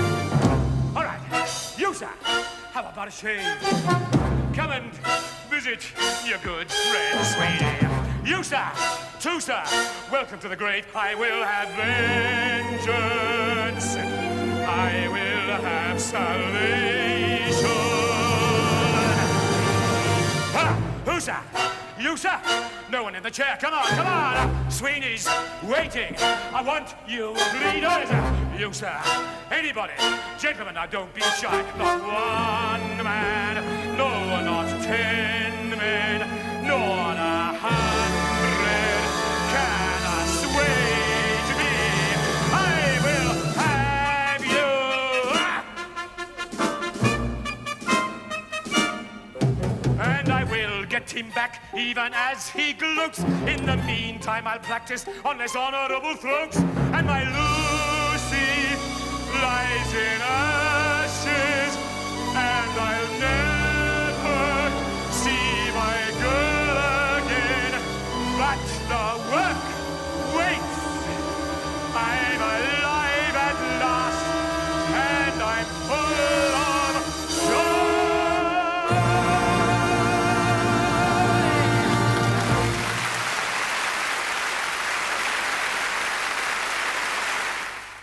All right, you, sir, how about a shave? Come and visit your good friend Sweeney. You, sir, too, sir, welcome to the great. I will have vengeance. I will have salvation. Ah, who, sir? You, sir? No one in the chair. Come on, come on. Sweeney's waiting. I want you leaders. You, sir. Anybody. Gentlemen, now don't be shy. Not one man. No, not 10 men. Nor 100 can assuage me. I will have you. And I will get him back even as he gloats. In the meantime, I'll practice on less honorable throats. And my Lucy lies in ashes, and I'll never see my girl again. But the work waits. I'm alive at last, and I'm full of joy.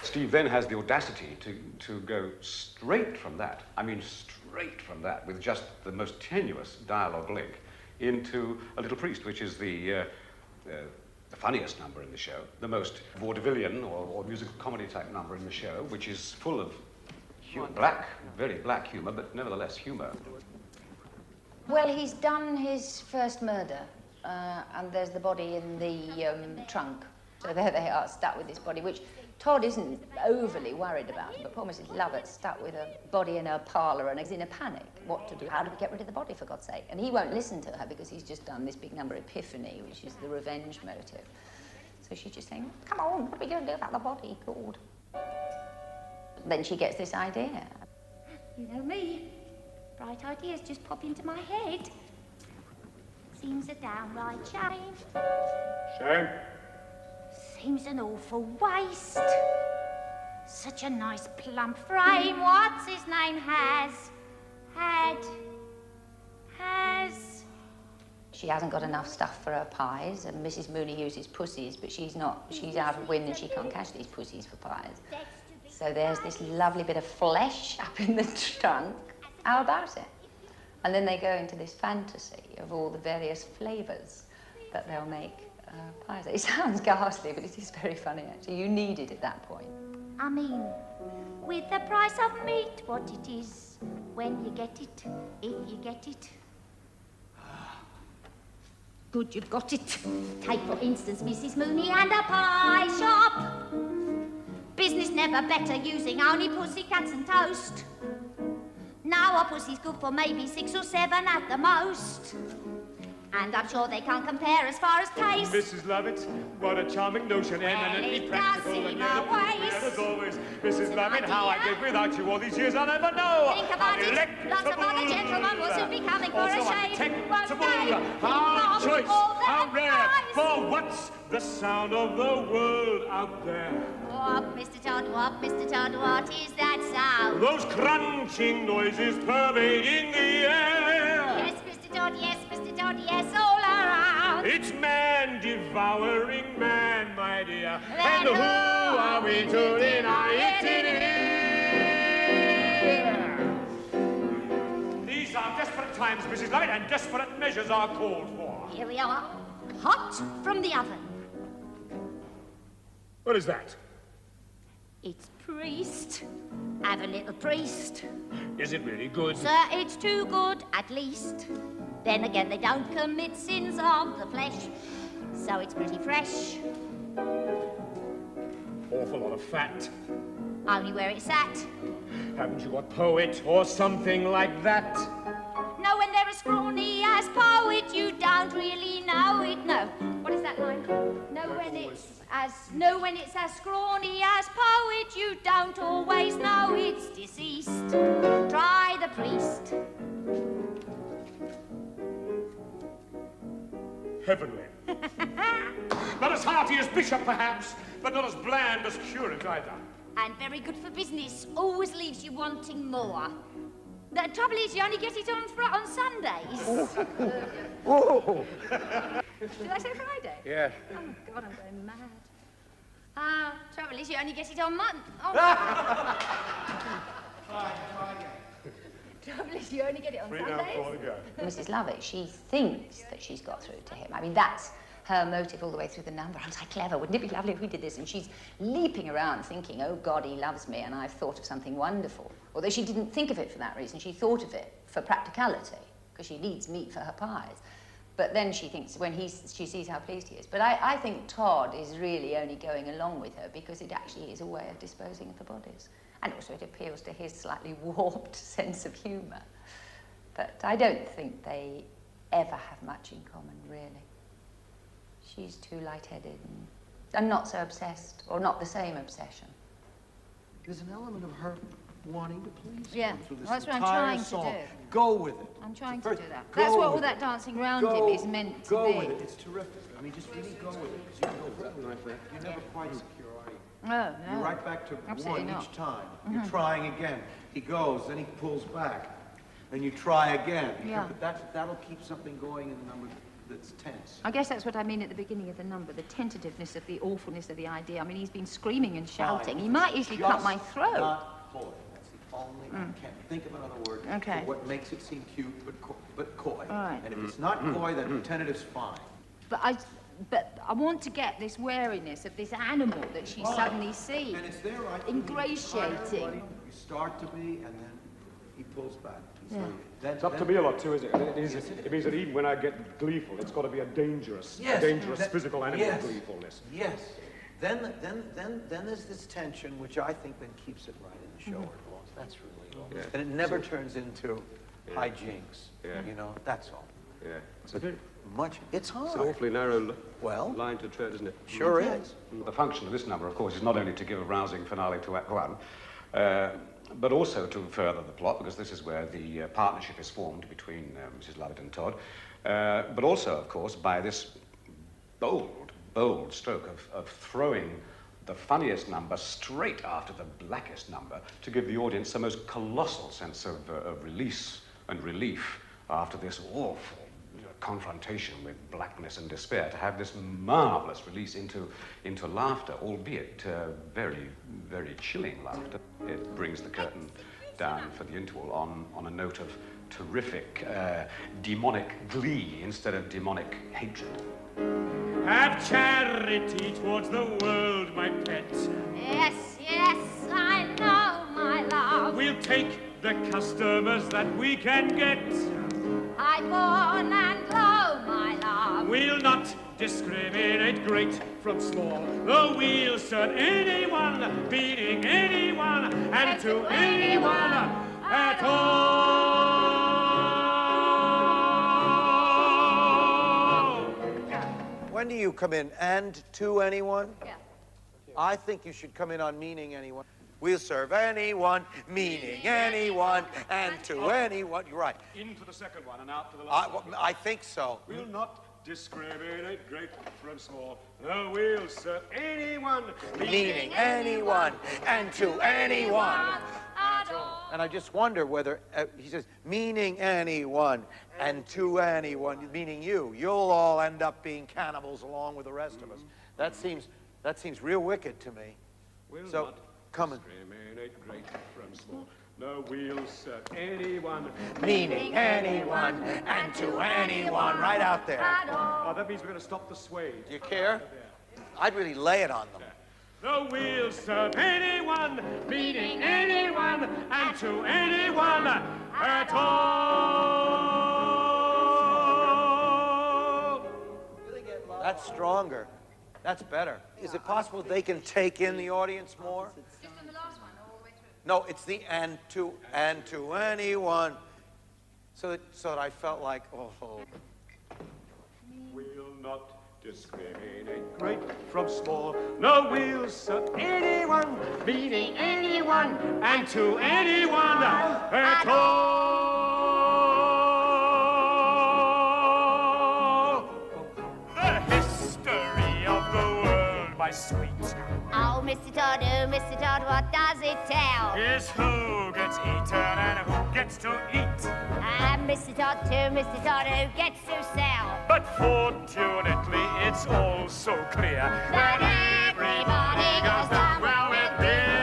Steve then has the audacity to go straight from that, I mean straight from that, with just the most tenuous dialogue link, into A Little Priest, which is the funniest number in the show, the most vaudevillian or musical comedy type number in the show, which is full of very black humor, but nevertheless humor. Well, he's done his first murder, and there's the body in the trunk. So there they are, stuck with this body, which Todd isn't overly worried about, but poor Mrs. Lovett's stuck with a body in her parlour and is in a panic. What to do? How do we get rid of the body, for God's sake? And he won't listen to her because he's just done this big number, Epiphany, which is the revenge motive. So she's just saying, come on, what are we going to do about the body? God. Then she gets this idea. You know me. Bright ideas just pop into my head. Seems a downright shame. Shame? Seems an awful waste. Such a nice plump frame. What's his name? Has. She hasn't got enough stuff for her pies, and Mrs. Mooney uses pussies, but she's out of wind and she can't catch these pussies for pies. So there's this lovely bit of flesh up in the trunk. How about it? And then they go into this fantasy of all the various flavours that they'll make pies. It sounds ghastly, but it is very funny, actually. You need it at that point. I mean, with the price of meat, what it is, when you get it, if you get it. Good, you've got it. Take, for instance, Mrs. Mooney and a pie shop. Business never better, using only pussycats and toast. Now a pussy's good for maybe 6 or 7 at the most. And I'm sure they can't compare as far as taste. Mrs. Lovett, what a charming notion, eminently practical, and you're the prettiest as always. Mrs. Lovett, how I did without you all these years, I'll never know. Think about it. Lots of other gentlemen will soon be coming for a shave. How choice, how rare, for what's the sound of the world out there? What, Mr. Todd, what is that sound? Those crunching noises pervading the air. Yes, Mr. Todd, yes, all around. It's man devouring man, my dear. Then and who are we to deny it in here? These are desperate times, Mrs. Lovett, and desperate measures are called for. Here we are, hot from the oven. What is that? It's priest. Have a little priest. Is it really good? Sir, it's too good, at least. Then again, they don't commit sins of the flesh, so it's pretty fresh. Awful lot of fat. Only where it's at. Haven't you got poet or something like that? No, when they're as scrawny as poet, you don't really know it. No. What is that line? No, when it's as scrawny as poet, you don't always know it's deceased. Try the priest. Heavenly. Not as hearty as bishop, perhaps, but not as bland as curate either. And very good for business. Always leaves you wanting more. The trouble is, you only get it on Sundays. Whoa! Did I say Friday? Yeah. Oh, God, I'm going mad. Trouble is, you only get it on Monday. Trouble is, you only get it on Sundays. Mrs. Lovett, she thinks that she's got through to him. I mean, that's her motive all the way through the number. Aren't I clever? Wouldn't it be lovely if we did this? And she's leaping around thinking, oh, God, he loves me, and I've thought of something wonderful. Although she didn't think of it for that reason. She thought of it for practicality, because she needs meat for her pies. But then she thinks, when she sees how pleased he is. But I think Todd is really only going along with her because it actually is a way of disposing of the bodies. And also it appeals to his slightly warped sense of humour. But I don't think they ever have much in common, really. She's too light-headed and not so obsessed, or not the same obsession. There's an element of her wanting to please Yeah, him through this that's what I'm entire trying to song. do. Go with it. I'm trying to First, do that. go That's what all with that it. dancing round Go- him is meant to go be. with it. It's terrific. I mean, just really go with it. 'Cause you're never quite secure, are you? No. You're right back to Absolutely one not. each time. Mhm. You're trying again. He goes, then he pulls back. Then you try again. Yeah. But that'll keep something going in the number that's tense. I guess that's what I mean at the beginning of the number, the tentativeness of the awfulness of the idea. I mean, he's been screaming and shouting. He might easily cut my throat. Not coy. That's the only. I can't think of another word. Okay. For what makes it seem cute, but coy. All right. And if it's not coy, then tentative's fine. But I want to get this wariness of this animal that she suddenly sees. And it's there, right? Ingratiating. You start to be, and then he pulls back. Yeah. It's up to me a lot too, isn't it? It means that even when I get gleeful, it's got to be a dangerous physical animal gleefulness. Yes. Then there's this tension, which I think then keeps it right in the show where it belongs. That's really all. Yeah. And it never turns into hijinks. Yeah. You know, that's all. Yeah. It's hard. It's an awfully narrow line to tread, isn't it? Sure is. The function of this number, of course, is not only to give a rousing finale to Act One, but also to further the plot, because this is where the partnership is formed between Mrs. Lovett and Todd, but also, of course, by this bold stroke of throwing the funniest number straight after the blackest number to give the audience the most colossal sense of release and relief after this awful confrontation with blackness and despair, to have this marvelous release into laughter, albeit very, very chilling laughter. It brings the curtain down for the interval on a note of terrific demonic glee instead of demonic hatred. Have charity towards the world, my pet. Yes, I know, my love. We'll take the customers that we can get. High born and low, my love. We'll not discriminate great from small, though we'll serve anyone, meaning anyone, and to anyone at all. When do you come in? And to anyone? Yeah. I think you should come in on meaning anyone. We'll serve anyone, meaning anyone, and to anyone. You're right. In for the second one and out for the last one. I think so. We'll not discriminate great from small, though we'll serve anyone, Meaning anyone, and to anyone. And I just wonder whether, he says, meaning anyone, and to anyone, meaning you. You'll all end up being cannibals along with the rest of us. That seems real wicked to me. We'll So, not come in. discriminate great from small, though we'll serve anyone, Meaning anyone, and to anyone, right out there. Oh, that means we're going to stop the sway. Do you care? I'd really lay it on them. Though we'll serve anyone, meaning anyone, and to anyone at all. That's stronger. That's better. Is it possible they can take in the audience more? Just on the last one, all the way through. No, it's the and to anyone. So that I felt like, oh. We'll not discriminate great from small. No, we'll serve anyone, meaning anyone, and to anyone at all. The history of the world, my sweet, Oh, Mr. Todd, what does it tell? is who gets eaten and who gets to eat. And Mr. Todd, who gets to sell? But fortunately, it's all so clear That everybody goes down well with beer.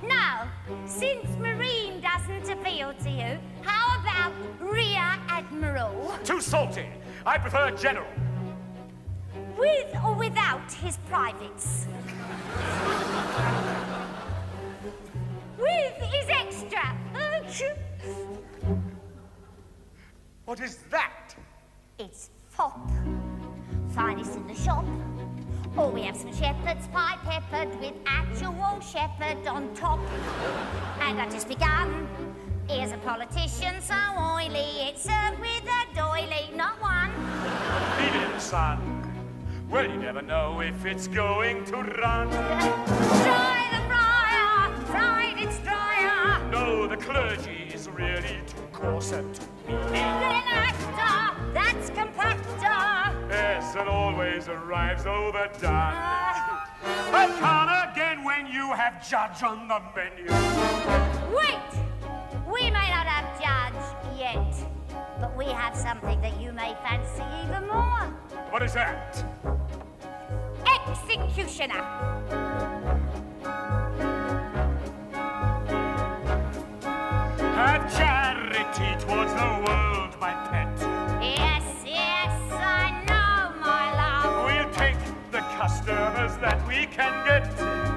Now, since Marine doesn't appeal to you, how about Rear Admiral? Too salty. I prefer general. With or without his privates? With his extra? What is that? It's fop. Finest in the shop. Or we have some shepherd's pie peppered with actual shepherd on top. And I've just begun. Here's a politician so oily, it's served with a doily, not one. Leave it in the sun. Well, you never know if it's going to run. Dry the fryer, fried it's drier. No, the clergy is really too coarse and too mean. Then actor, that's compactor. Yes, and always arrives overdone. And come again when you have judge on the menu. Wait! We may not have judge yet, but we have something that you may fancy even more. What is that? Executioner. Have charity towards the world, my pet. Yes, I know, my love. We'll take the customers that we can get.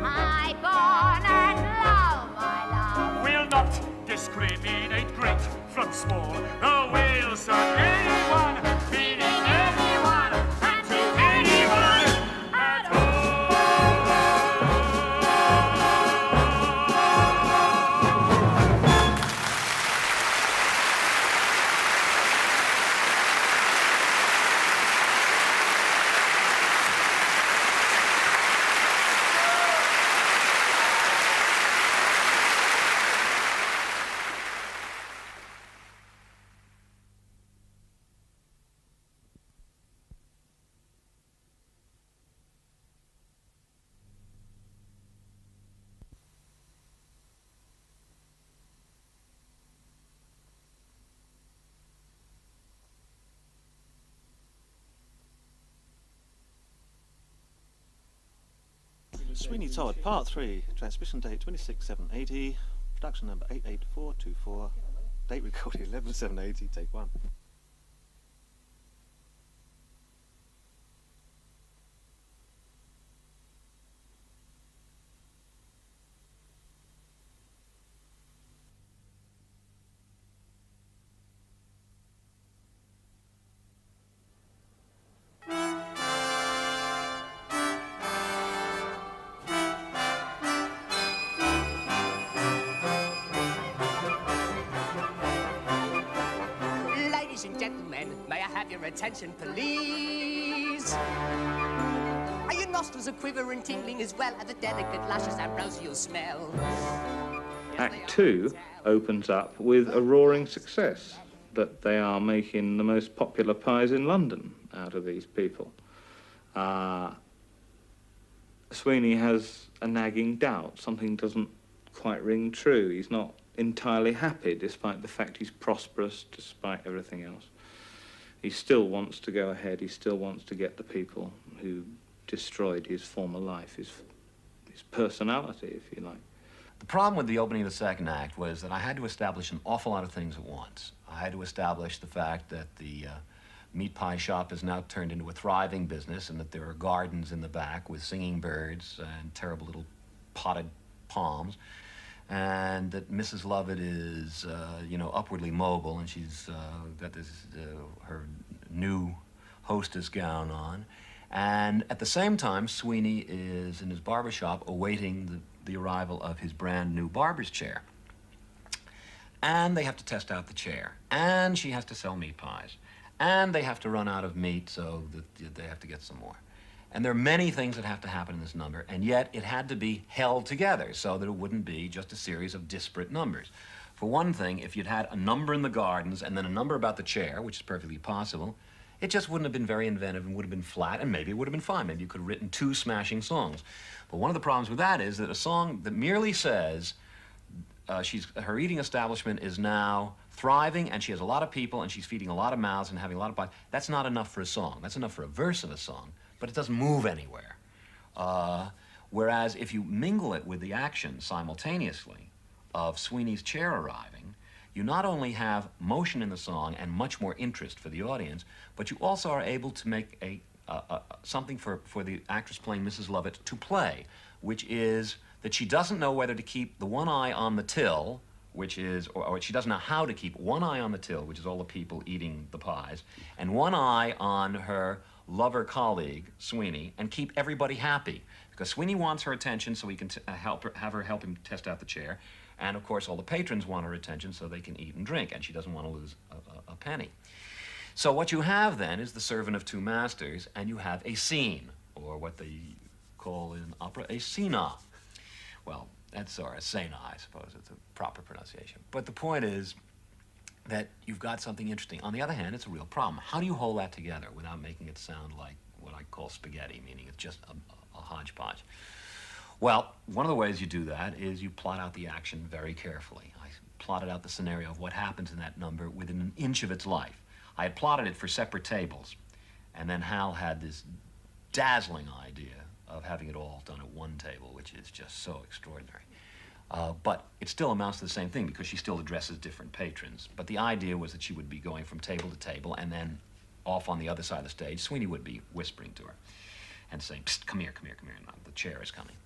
High born and low, my love. We'll not discriminate great from small. No, we'll serve anyone, meaning anyone, and to anyone at all. Sweeney Todd, Part 3, transmission date 26/7/80, production number 88424, date recorded 11/7/80, take 1. Ladies and gentlemen, may I have your attention, please? Are your nostrils a-quiver and tingling as well as the delicate, luscious, ambrosial smell? Act 2 opens up with a roaring success, that they are making the most popular pies in London out of these people. Sweeney has a nagging doubt. Something doesn't quite ring true. He's not entirely happy, despite the fact he's prosperous, despite everything else. He still wants to go ahead. He still wants to get the people who destroyed his former life, his personality, if you like. The problem with the opening of the second act was that I had to establish an awful lot of things at once. I had to establish the fact that the meat pie shop is now turned into a thriving business and that there are gardens in the back with singing birds and terrible little potted palms, and that Mrs. Lovett is, you know, upwardly mobile, and she's got this, her new hostess gown on. And at the same time, Sweeney is in his barber shop awaiting the arrival of his brand new barber's chair. And they have to test out the chair. And she has to sell meat pies. And they have to run out of meat, so that they have to get some more. And there are many things that have to happen in this number, and yet it had to be held together so that it wouldn't be just a series of disparate numbers. For one thing, if you'd had a number in the gardens and then a number about the chair, which is perfectly possible, it just wouldn't have been very inventive and would have been flat, and maybe it would have been fine. Maybe you could have written 2 smashing songs. But one of the problems with that is that a song that merely says her eating establishment is now thriving and she has a lot of people and she's feeding a lot of mouths and having a lot of pies, that's not enough for a song. That's enough for a verse of a song, but it doesn't move anywhere. Whereas if you mingle it with the action simultaneously of Sweeney's chair arriving, you not only have motion in the song and much more interest for the audience, but you also are able to make something for the actress playing Mrs. Lovett to play, which is that she doesn't know whether to keep the one eye on the till, which is, or she doesn't know how to keep one eye on the till, which is all the people eating the pies, and one eye on her lover colleague, Sweeney, and keep everybody happy. Because Sweeney wants her attention so he can have her help him test out the chair. And of course, all the patrons want her attention so they can eat and drink, and she doesn't want to lose a penny. So what you have then is the servant of 2 masters, and you have a scene, or what they call in opera, a scena. Well, that's, or a scena, I suppose, it's a proper pronunciation. But the point is that you've got something interesting. On the other hand, it's a real problem. How do you hold that together without making it sound like what I call spaghetti, meaning it's just a hodgepodge? Well, one of the ways you do that is you plot out the action very carefully. I plotted out the scenario of what happens in that number within an inch of its life. I had plotted it for separate tables, and then Hal had this dazzling idea of having it all done at one table, which is just so extraordinary. But it still amounts to the same thing because she still addresses different patrons. But the idea was that she would be going from table to table, and then off on the other side of the stage, Sweeney would be whispering to her and saying, "Psst, come here, come here, come here, and the chair is coming."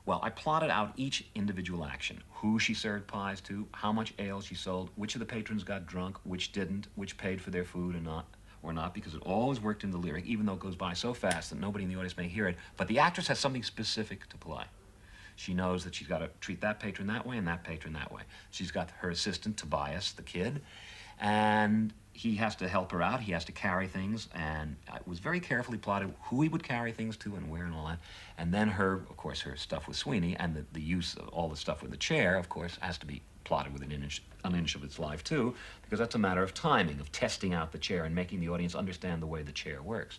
Well, I plotted out each individual action, who she served pies to, how much ale she sold, which of the patrons got drunk, which didn't, which paid for their food or not, because it always worked in the lyric, even though it goes by so fast that nobody in the audience may hear it. But the actress has something specific to play. She knows that she's got to treat that patron that way and that patron that way. She's got her assistant, Tobias, the kid, and he has to help her out. He has to carry things, and it was very carefully plotted who he would carry things to and where and all that. And then of course, her stuff with Sweeney and the use of all the stuff with the chair, of course, has to be plotted within an inch of its life, too, because that's a matter of timing, of testing out the chair and making the audience understand the way the chair works.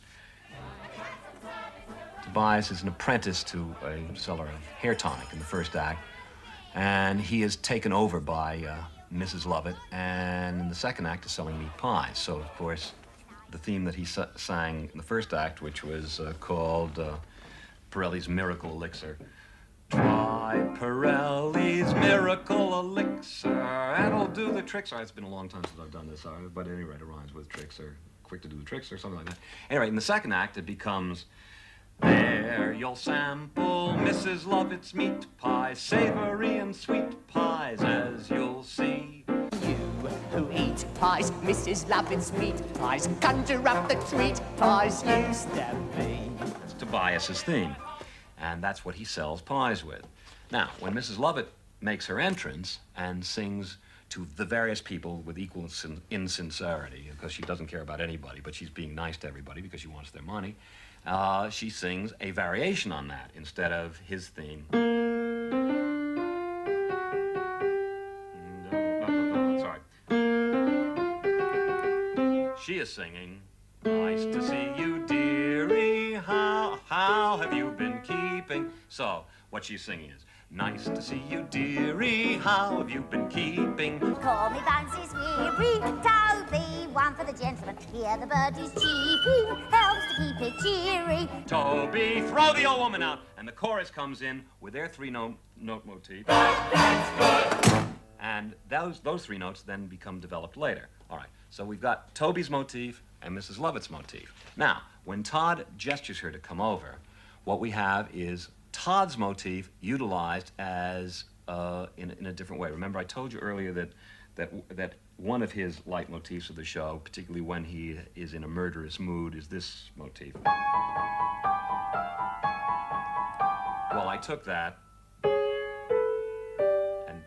Tobias is an apprentice to a seller of hair tonic in the first act, and he is taken over by Mrs. Lovett, and in the second act is selling meat pies. So, of course, the theme that he sang in the first act, which was called Pirelli's Miracle Elixir. Try Pirelli's Miracle Elixir, and it'll do the tricks. It's been a long time since I've done this, but at any rate, it rhymes with tricks, or quick to do the tricks, or something like that. Anyway, in the second act, it becomes, there you'll sample Mrs. Lovett's meat pies, savory and sweet pies, as you'll see. You who eat pies, Mrs. Lovett's meat pies, conjure up the treat pies used to be. That's Tobias's theme, and that's what he sells pies with. Now, when Mrs. Lovett makes her entrance and sings to the various people with equal insincerity, because she doesn't care about anybody, but she's being nice to everybody because she wants their money, she sings a variation on that instead of his theme. Sorry. She is singing, nice to see you, dearie, how have you been keeping? So, what she's singing is, nice to see you, dearie, how have you been keeping? Call me Bouncy Sweary, Toby, one for the gentleman. Here the birdie's cheeping, helps to keep it cheery. Toby, throw the old woman out. And the chorus comes in with their 3-note motif. And those 3 notes then become developed later. All right, so we've got Toby's motif and Mrs. Lovett's motif. Now, when Todd gestures her to come over, what we have is Todd's motif utilized as in a different way. Remember, I told you earlier that that one of his leitmotifs of the show, particularly when he is in a murderous mood, is this motif. Well, I took that and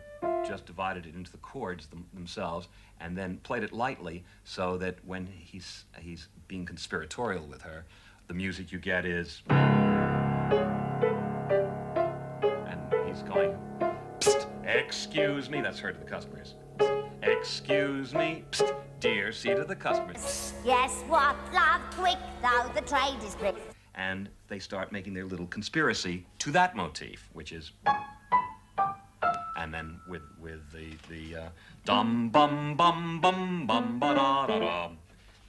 just divided it into the chords themselves, and then played it lightly so that when he's being conspiratorial with her, the music you get is, and he's going, psst, excuse me, that's her to the customers. Excuse me, psst, dear, see to the customers. Yes, what, love, quick, though the trade is brisk. And they start making their little conspiracy to that motif, which is, and then with the dum bum bum bum bum ba da da dum,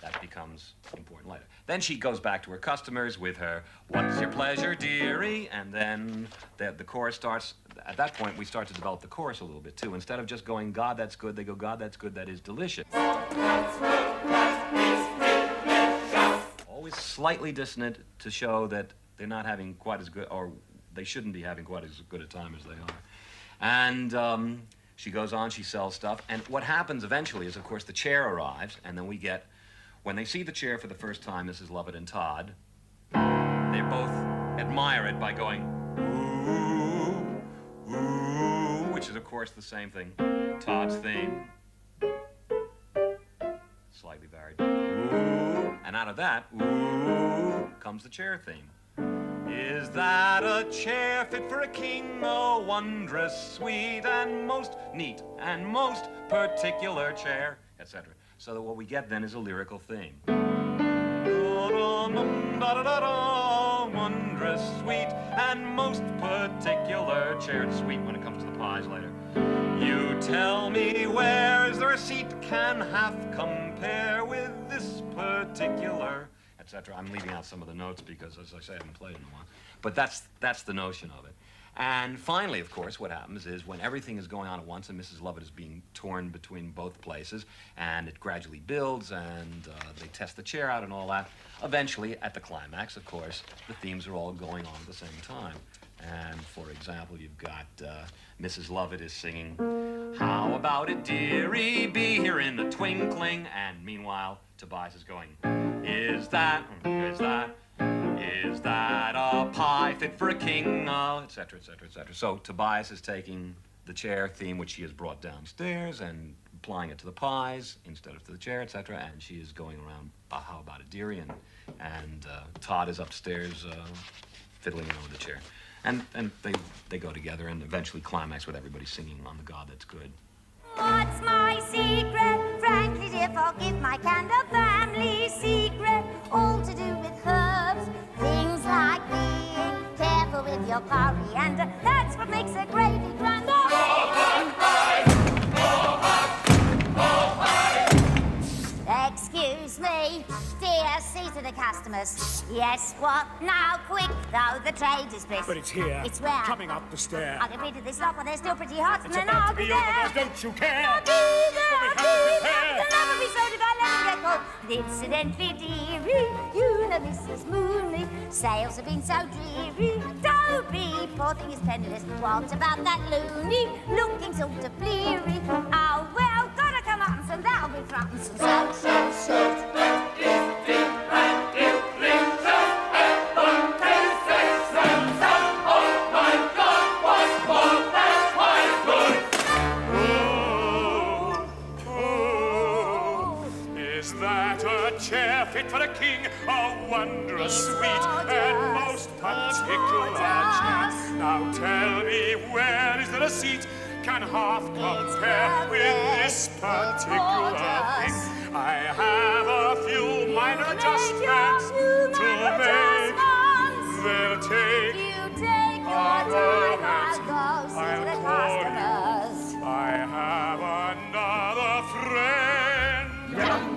that becomes important later. Then she goes back to her customers with her, what's your pleasure, dearie? And then the chorus starts. At that point, we start to develop the chorus a little bit, too. Instead of just going, God, that's good, they go, God, that's good, that is delicious. Always slightly dissonant to show that they're not having quite as good, or they shouldn't be having quite as good a time as they are. And she goes on, she sells stuff, and what happens eventually is, of course, the chair arrives, and then we get, when they see the chair for the first time, Mrs. Lovett and Todd, they both admire it by going, ooh, which is, of course, the same thing. Todd's theme, slightly varied. Ooh, and out of that, ooh, comes the chair theme. Is that a chair fit for a king? Oh, wondrous, sweet, and most neat, and most particular chair, etc. So that what we get then is a lyrical theme. Wondrous, sweet, and most particular chair. It's sweet when it comes to the pies later. You tell me, where is there a seat can half compare with this particular, etc. I'm leaving out some of the notes because, as I say, I haven't played in a while. But that's the notion of it. And finally, of course, what happens is when everything is going on at once and Mrs. Lovett is being torn between both places, and it gradually builds, and they test the chair out and all that, eventually, at the climax, of course, the themes are all going on at the same time. And, for example, you've got Mrs. Lovett is singing, how about it, dearie, be here in the twinkling, and meanwhile, Tobias is going, is that a pie fit for a king, etc., etc., etc. So Tobias is taking the chair theme, which she has brought downstairs, and applying it to the pies instead of to the chair, etc., and she is going around, how about it, dearie, and Todd is upstairs fiddling around with the chair. And they go together and eventually climax with everybody singing on the God That's Good. What's my secret? Frankly, dear, forgive my candor. Family secret, all to do with herbs. Things like being careful with your coriander. That's what makes a gravy grander. Excuse me, dear, see to the customers. Yes, what? Now, quick, though the trade is brisk. But it's here. It's where? Coming up the stair. I'll get rid of this lot while they're still pretty hot, It's and then about I'll to be be there. over, don't you care? I'll be there, But we I'll be haven't there. prepared. The love will be so if I let it get cold. And incidentally, dearie, you know Mrs. Mooney, sales have been so dreary. Don't be, poor thing is penniless. What about that loony, looking sort of bleary? Oh, well, gotta come up and some, that'll be front and some. So. Is that a chair fit for a king? A wondrous, sweet, and most particular chair. Now tell me, where is there a seat can half compare with this particular thing? I have a few minor adjustments to make. They'll take a moment. I'll call you. I have another friend.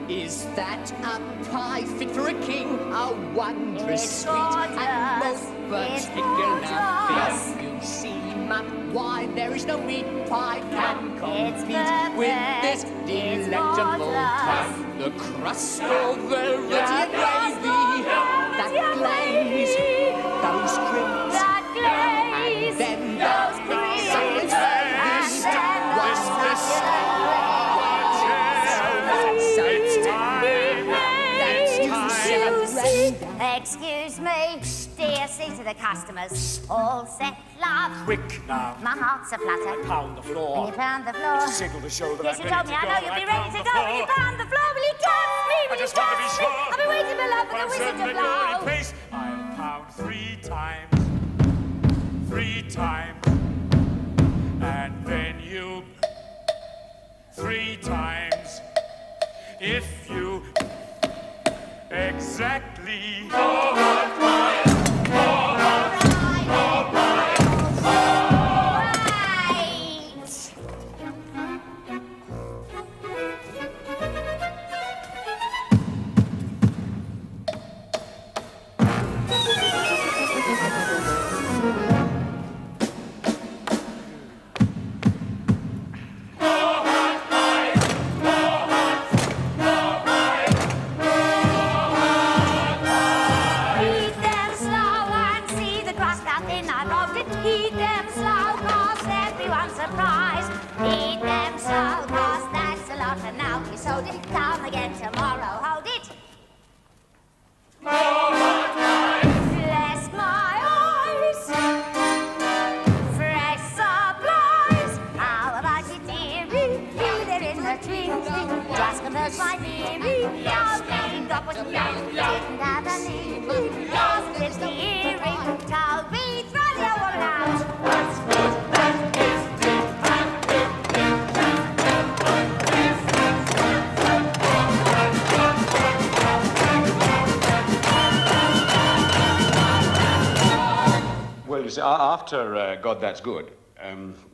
Is that a pie fit for a king? A wondrous, sweet, and most particular thing. You see, Mum, why there is no meat pie can compete with this delectable pie. The crust of velvety and gravy, that glaze, those crimps, and then those crimps. Excuse me, dear, see to the customers. All set, love. Quick now. My heart's a flutter. Pound the floor. Will you pound the floor? Signal to show that Yes, I'm you ready told me. to I go. know you'll be ready to go. Will you pound the floor? Will you dance me? Will I you just want to be dance me? sure. I've been waiting for love for But the I'm whistle certain to that you're blow. in place. I'll pound 3 times. 3 times. And then you 3 times. If you exactly Eat them slow, cause everyone's surprised. Eat them slow, cause that's a lot. And now you sold it, down again tomorrow. Hold it. Bless my eyes. Fresh supplies. How about it, dearie? You there in the twinkling. Just converse my dearie. Nothing got what you didn't have a need. Lost lips the earring. Told me, throw the old woman out. That's good, that is Well, you see, after God That's Good,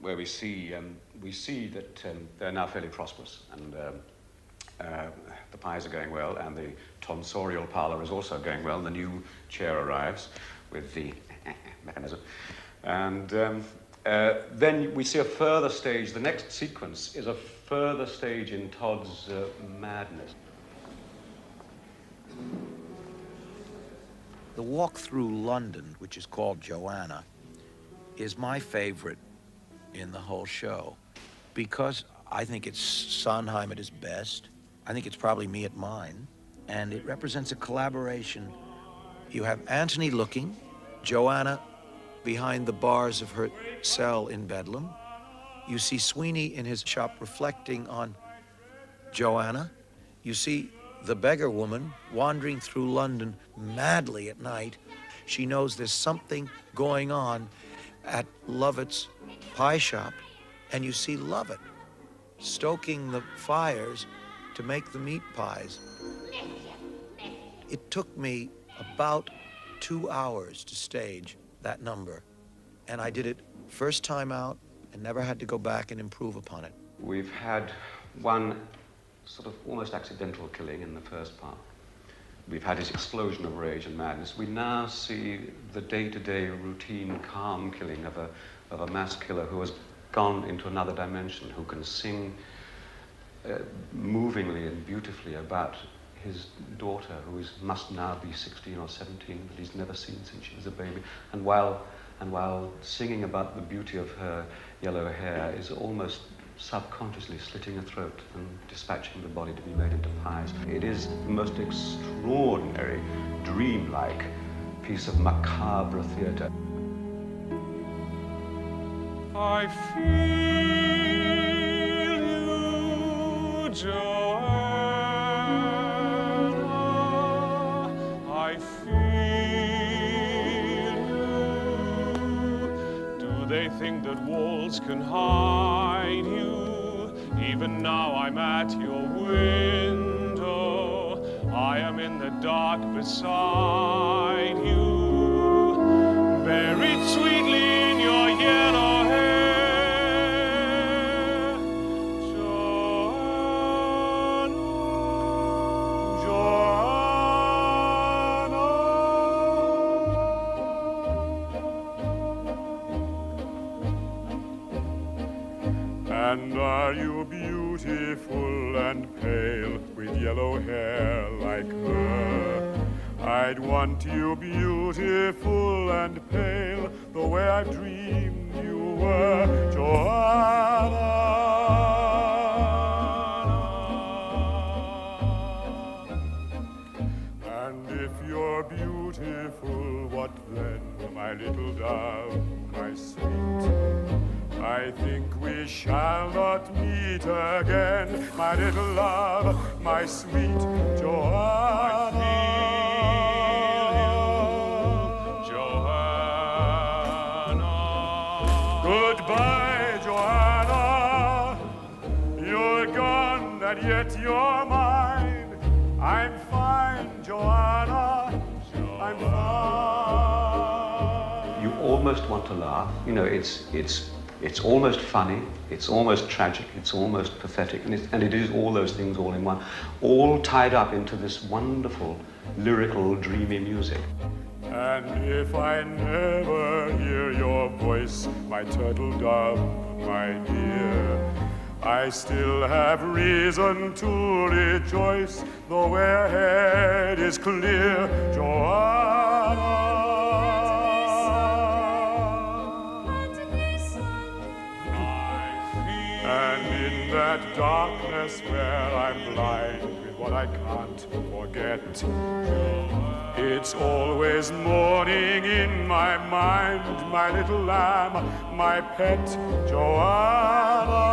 where we see that they're now fairly prosperous, and the pies are going well, and the tonsorial parlour is also going well. The new chair arrives with the mechanism, and then we see a further stage. The next sequence is a further stage in Todd's madness. The walk through London, which is called Joanna, is my favorite in the whole show because I think it's Sondheim at his best. I think it's probably me at mine, and it represents a collaboration. You have Anthony looking, Joanna behind the bars of her cell in Bedlam. You see Sweeney in his shop reflecting on Joanna. You see the beggar woman wandering through London madly at night. She knows there's something going on at Lovett's pie shop, and you see Lovett stoking the fires to make the meat pies. It took me about 2 hours to stage that number, and I did it first time out and never had to go back and improve upon it. We've had one sort of almost accidental killing in the first part. We've had his explosion of rage and madness. We now see the day-to-day routine, calm killing of a mass killer who has gone into another dimension, who can sing movingly and beautifully about his daughter, who must now be 16 or 17, that he's never seen since she was a baby. And while singing about the beauty of her yellow hair, is almost subconsciously slitting a throat and dispatching the body to be made into pies. It is the most extraordinary, dreamlike piece of macabre theatre. I feel you, Joanna. I feel you. Do they think that walls can hide you? Even now I'm at your window. I am in the dark beside you, buried sweetly in your yellow hair. Joanna, Joanna. And are you beautiful and pale with yellow hair like her? I'd want you beautiful and pale the way I've dreamed you were, Joanna. And if you're beautiful my little dove, my sweet. I think we shall not meet again, my little love, my sweet Joanna. Goodbye, Joanna. You're gone and yet you're mine. I'm fine, Joanna. I'm fine. You almost want to laugh. You know, it's almost funny, it's almost tragic, it's almost pathetic, and it is all those things all in one, all tied up into this wonderful, lyrical, dreamy music. And if I never hear your voice, my turtle dove, my dear, I still have reason to rejoice, though ahead is clear, Joanna. And in that darkness where I'm blind with what I can't forget, it's always morning in my mind, my little lamb, my pet, Joanna.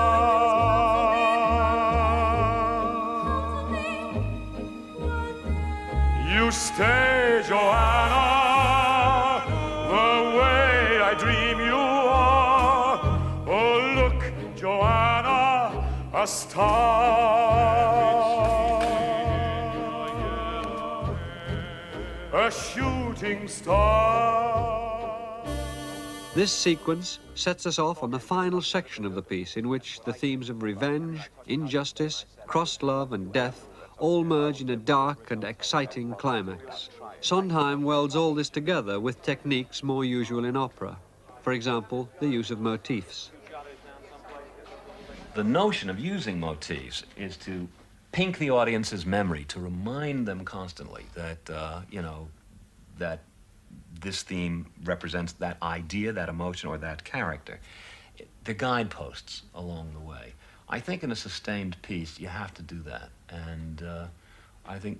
You stay, Joanna, the way I dream you are. Oh, look, Joanna, a star, a shooting star. This sequence sets us off on the final section of the piece, in which the themes of revenge, injustice, crossed love and death all merge in a dark and exciting climax. Sondheim welds all this together with techniques more usual in opera. For example, the use of motifs. The notion of using motifs is to pink the audience's memory, to remind them constantly that, you know, that this theme represents that idea, that emotion, or that character. They're guideposts along the way. I think in a sustained piece, you have to do that. And I think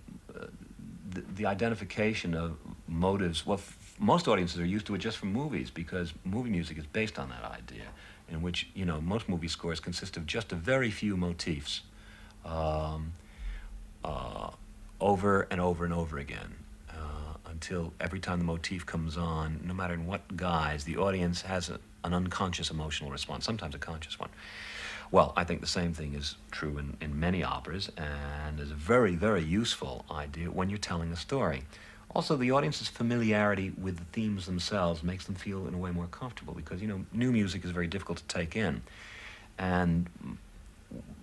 the identification of motives, well, most audiences are used to it just from movies, because movie music is based on that idea, in which, you know, most movie scores consist of just a very few motifs over and over and over again, until every time the motif comes on, no matter in what guise, the audience has an unconscious emotional response, sometimes a conscious one. Well, I think the same thing is true in many operas, and is a very, very useful idea when you're telling a story. Also, the audience's familiarity with the themes themselves makes them feel, in a way, more comfortable, because, you know, new music is very difficult to take in. And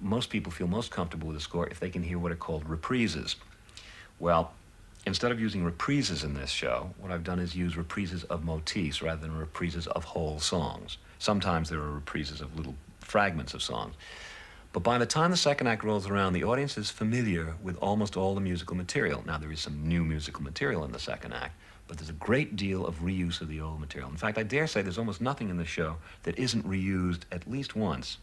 most people feel most comfortable with a score if they can hear what are called reprises. Well, instead of using reprises in this show, what I've done is use reprises of motifs rather than reprises of whole songs. Sometimes there are reprises of little fragments of songs. But by the time the second act rolls around, the audience is familiar with almost all the musical material. Now, there is some new musical material in the second act, but there's a great deal of reuse of the old material. In fact, I dare say there's almost nothing in the show that isn't reused at least once.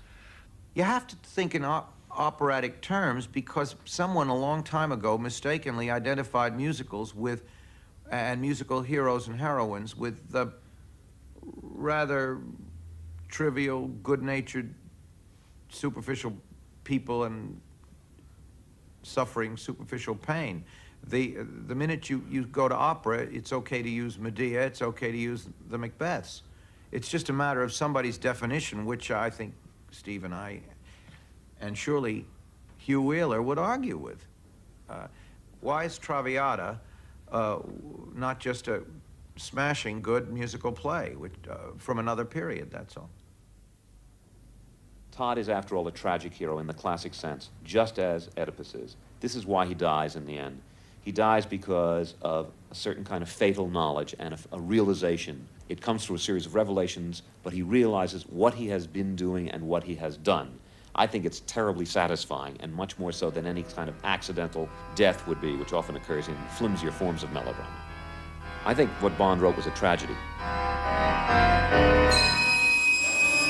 You have to think in operatic terms, because someone a long time ago mistakenly identified musicals with, and musical heroes and heroines with the rather trivial, good-natured, superficial people and suffering superficial pain. The minute you go to opera, it's okay to use Medea, it's okay to use the Macbeths. It's just a matter of somebody's definition, which I think Steve and I, and surely Hugh Wheeler, would argue with. Why is Traviata not just a smashing good musical play from another period, that's all? Todd is, after all, a tragic hero in the classic sense, just as Oedipus is. This is why he dies in the end. He dies because of a certain kind of fatal knowledge and a realization. It comes through a series of revelations, but he realizes what he has been doing and what he has done. I think it's terribly satisfying, and much more so than any kind of accidental death would be, which often occurs in flimsier forms of melodrama. I think what Bond wrote was a tragedy.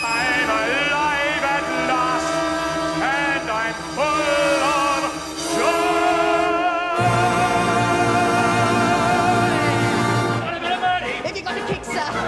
I'm alive at last, and I'm full of joy. Have you got a kick, sir?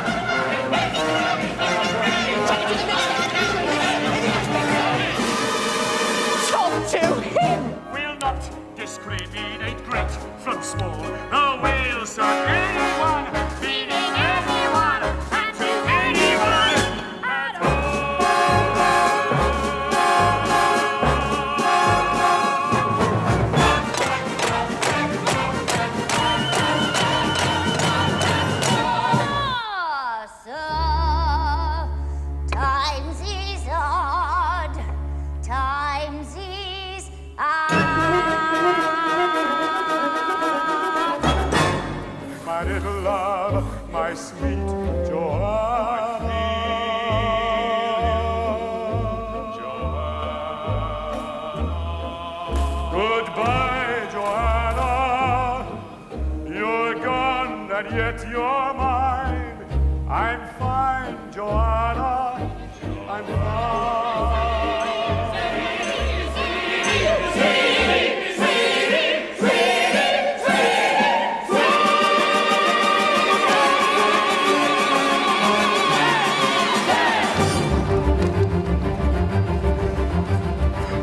sweet Joanna. Goodbye, Joanna. You're gone, and yet you're mine. I'm fine, Joanna. I'm fine.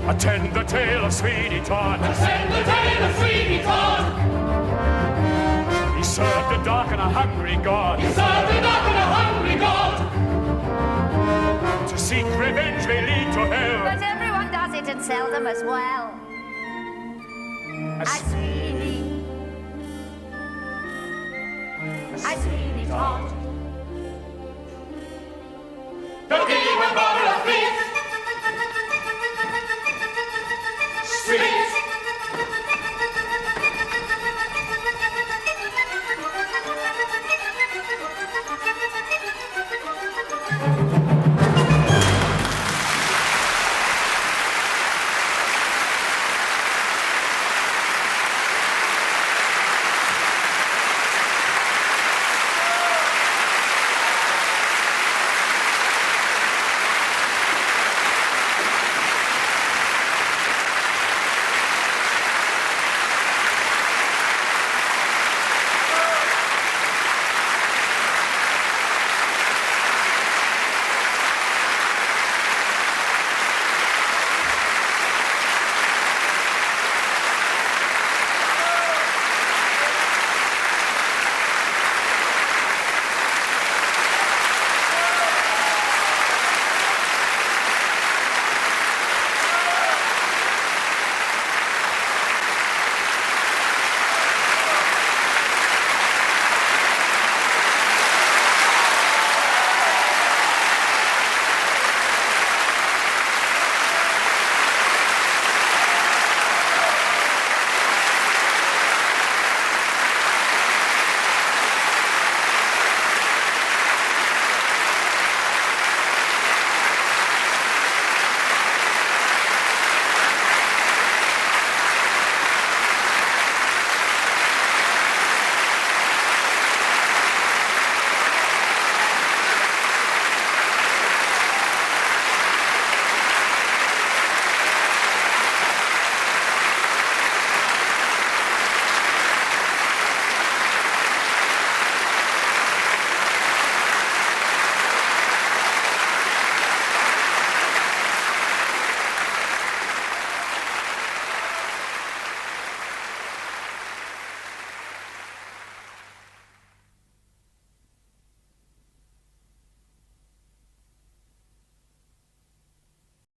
Attend the tale of Sweeney Todd. Attend the tale of Sweeney Todd. He served a dark and a hungry God. He served a dark and a hungry God. To seek revenge may lead to hell. But everyone does it and seldom as well. As Sweeney. As Sweeney Todd. The king of Babylon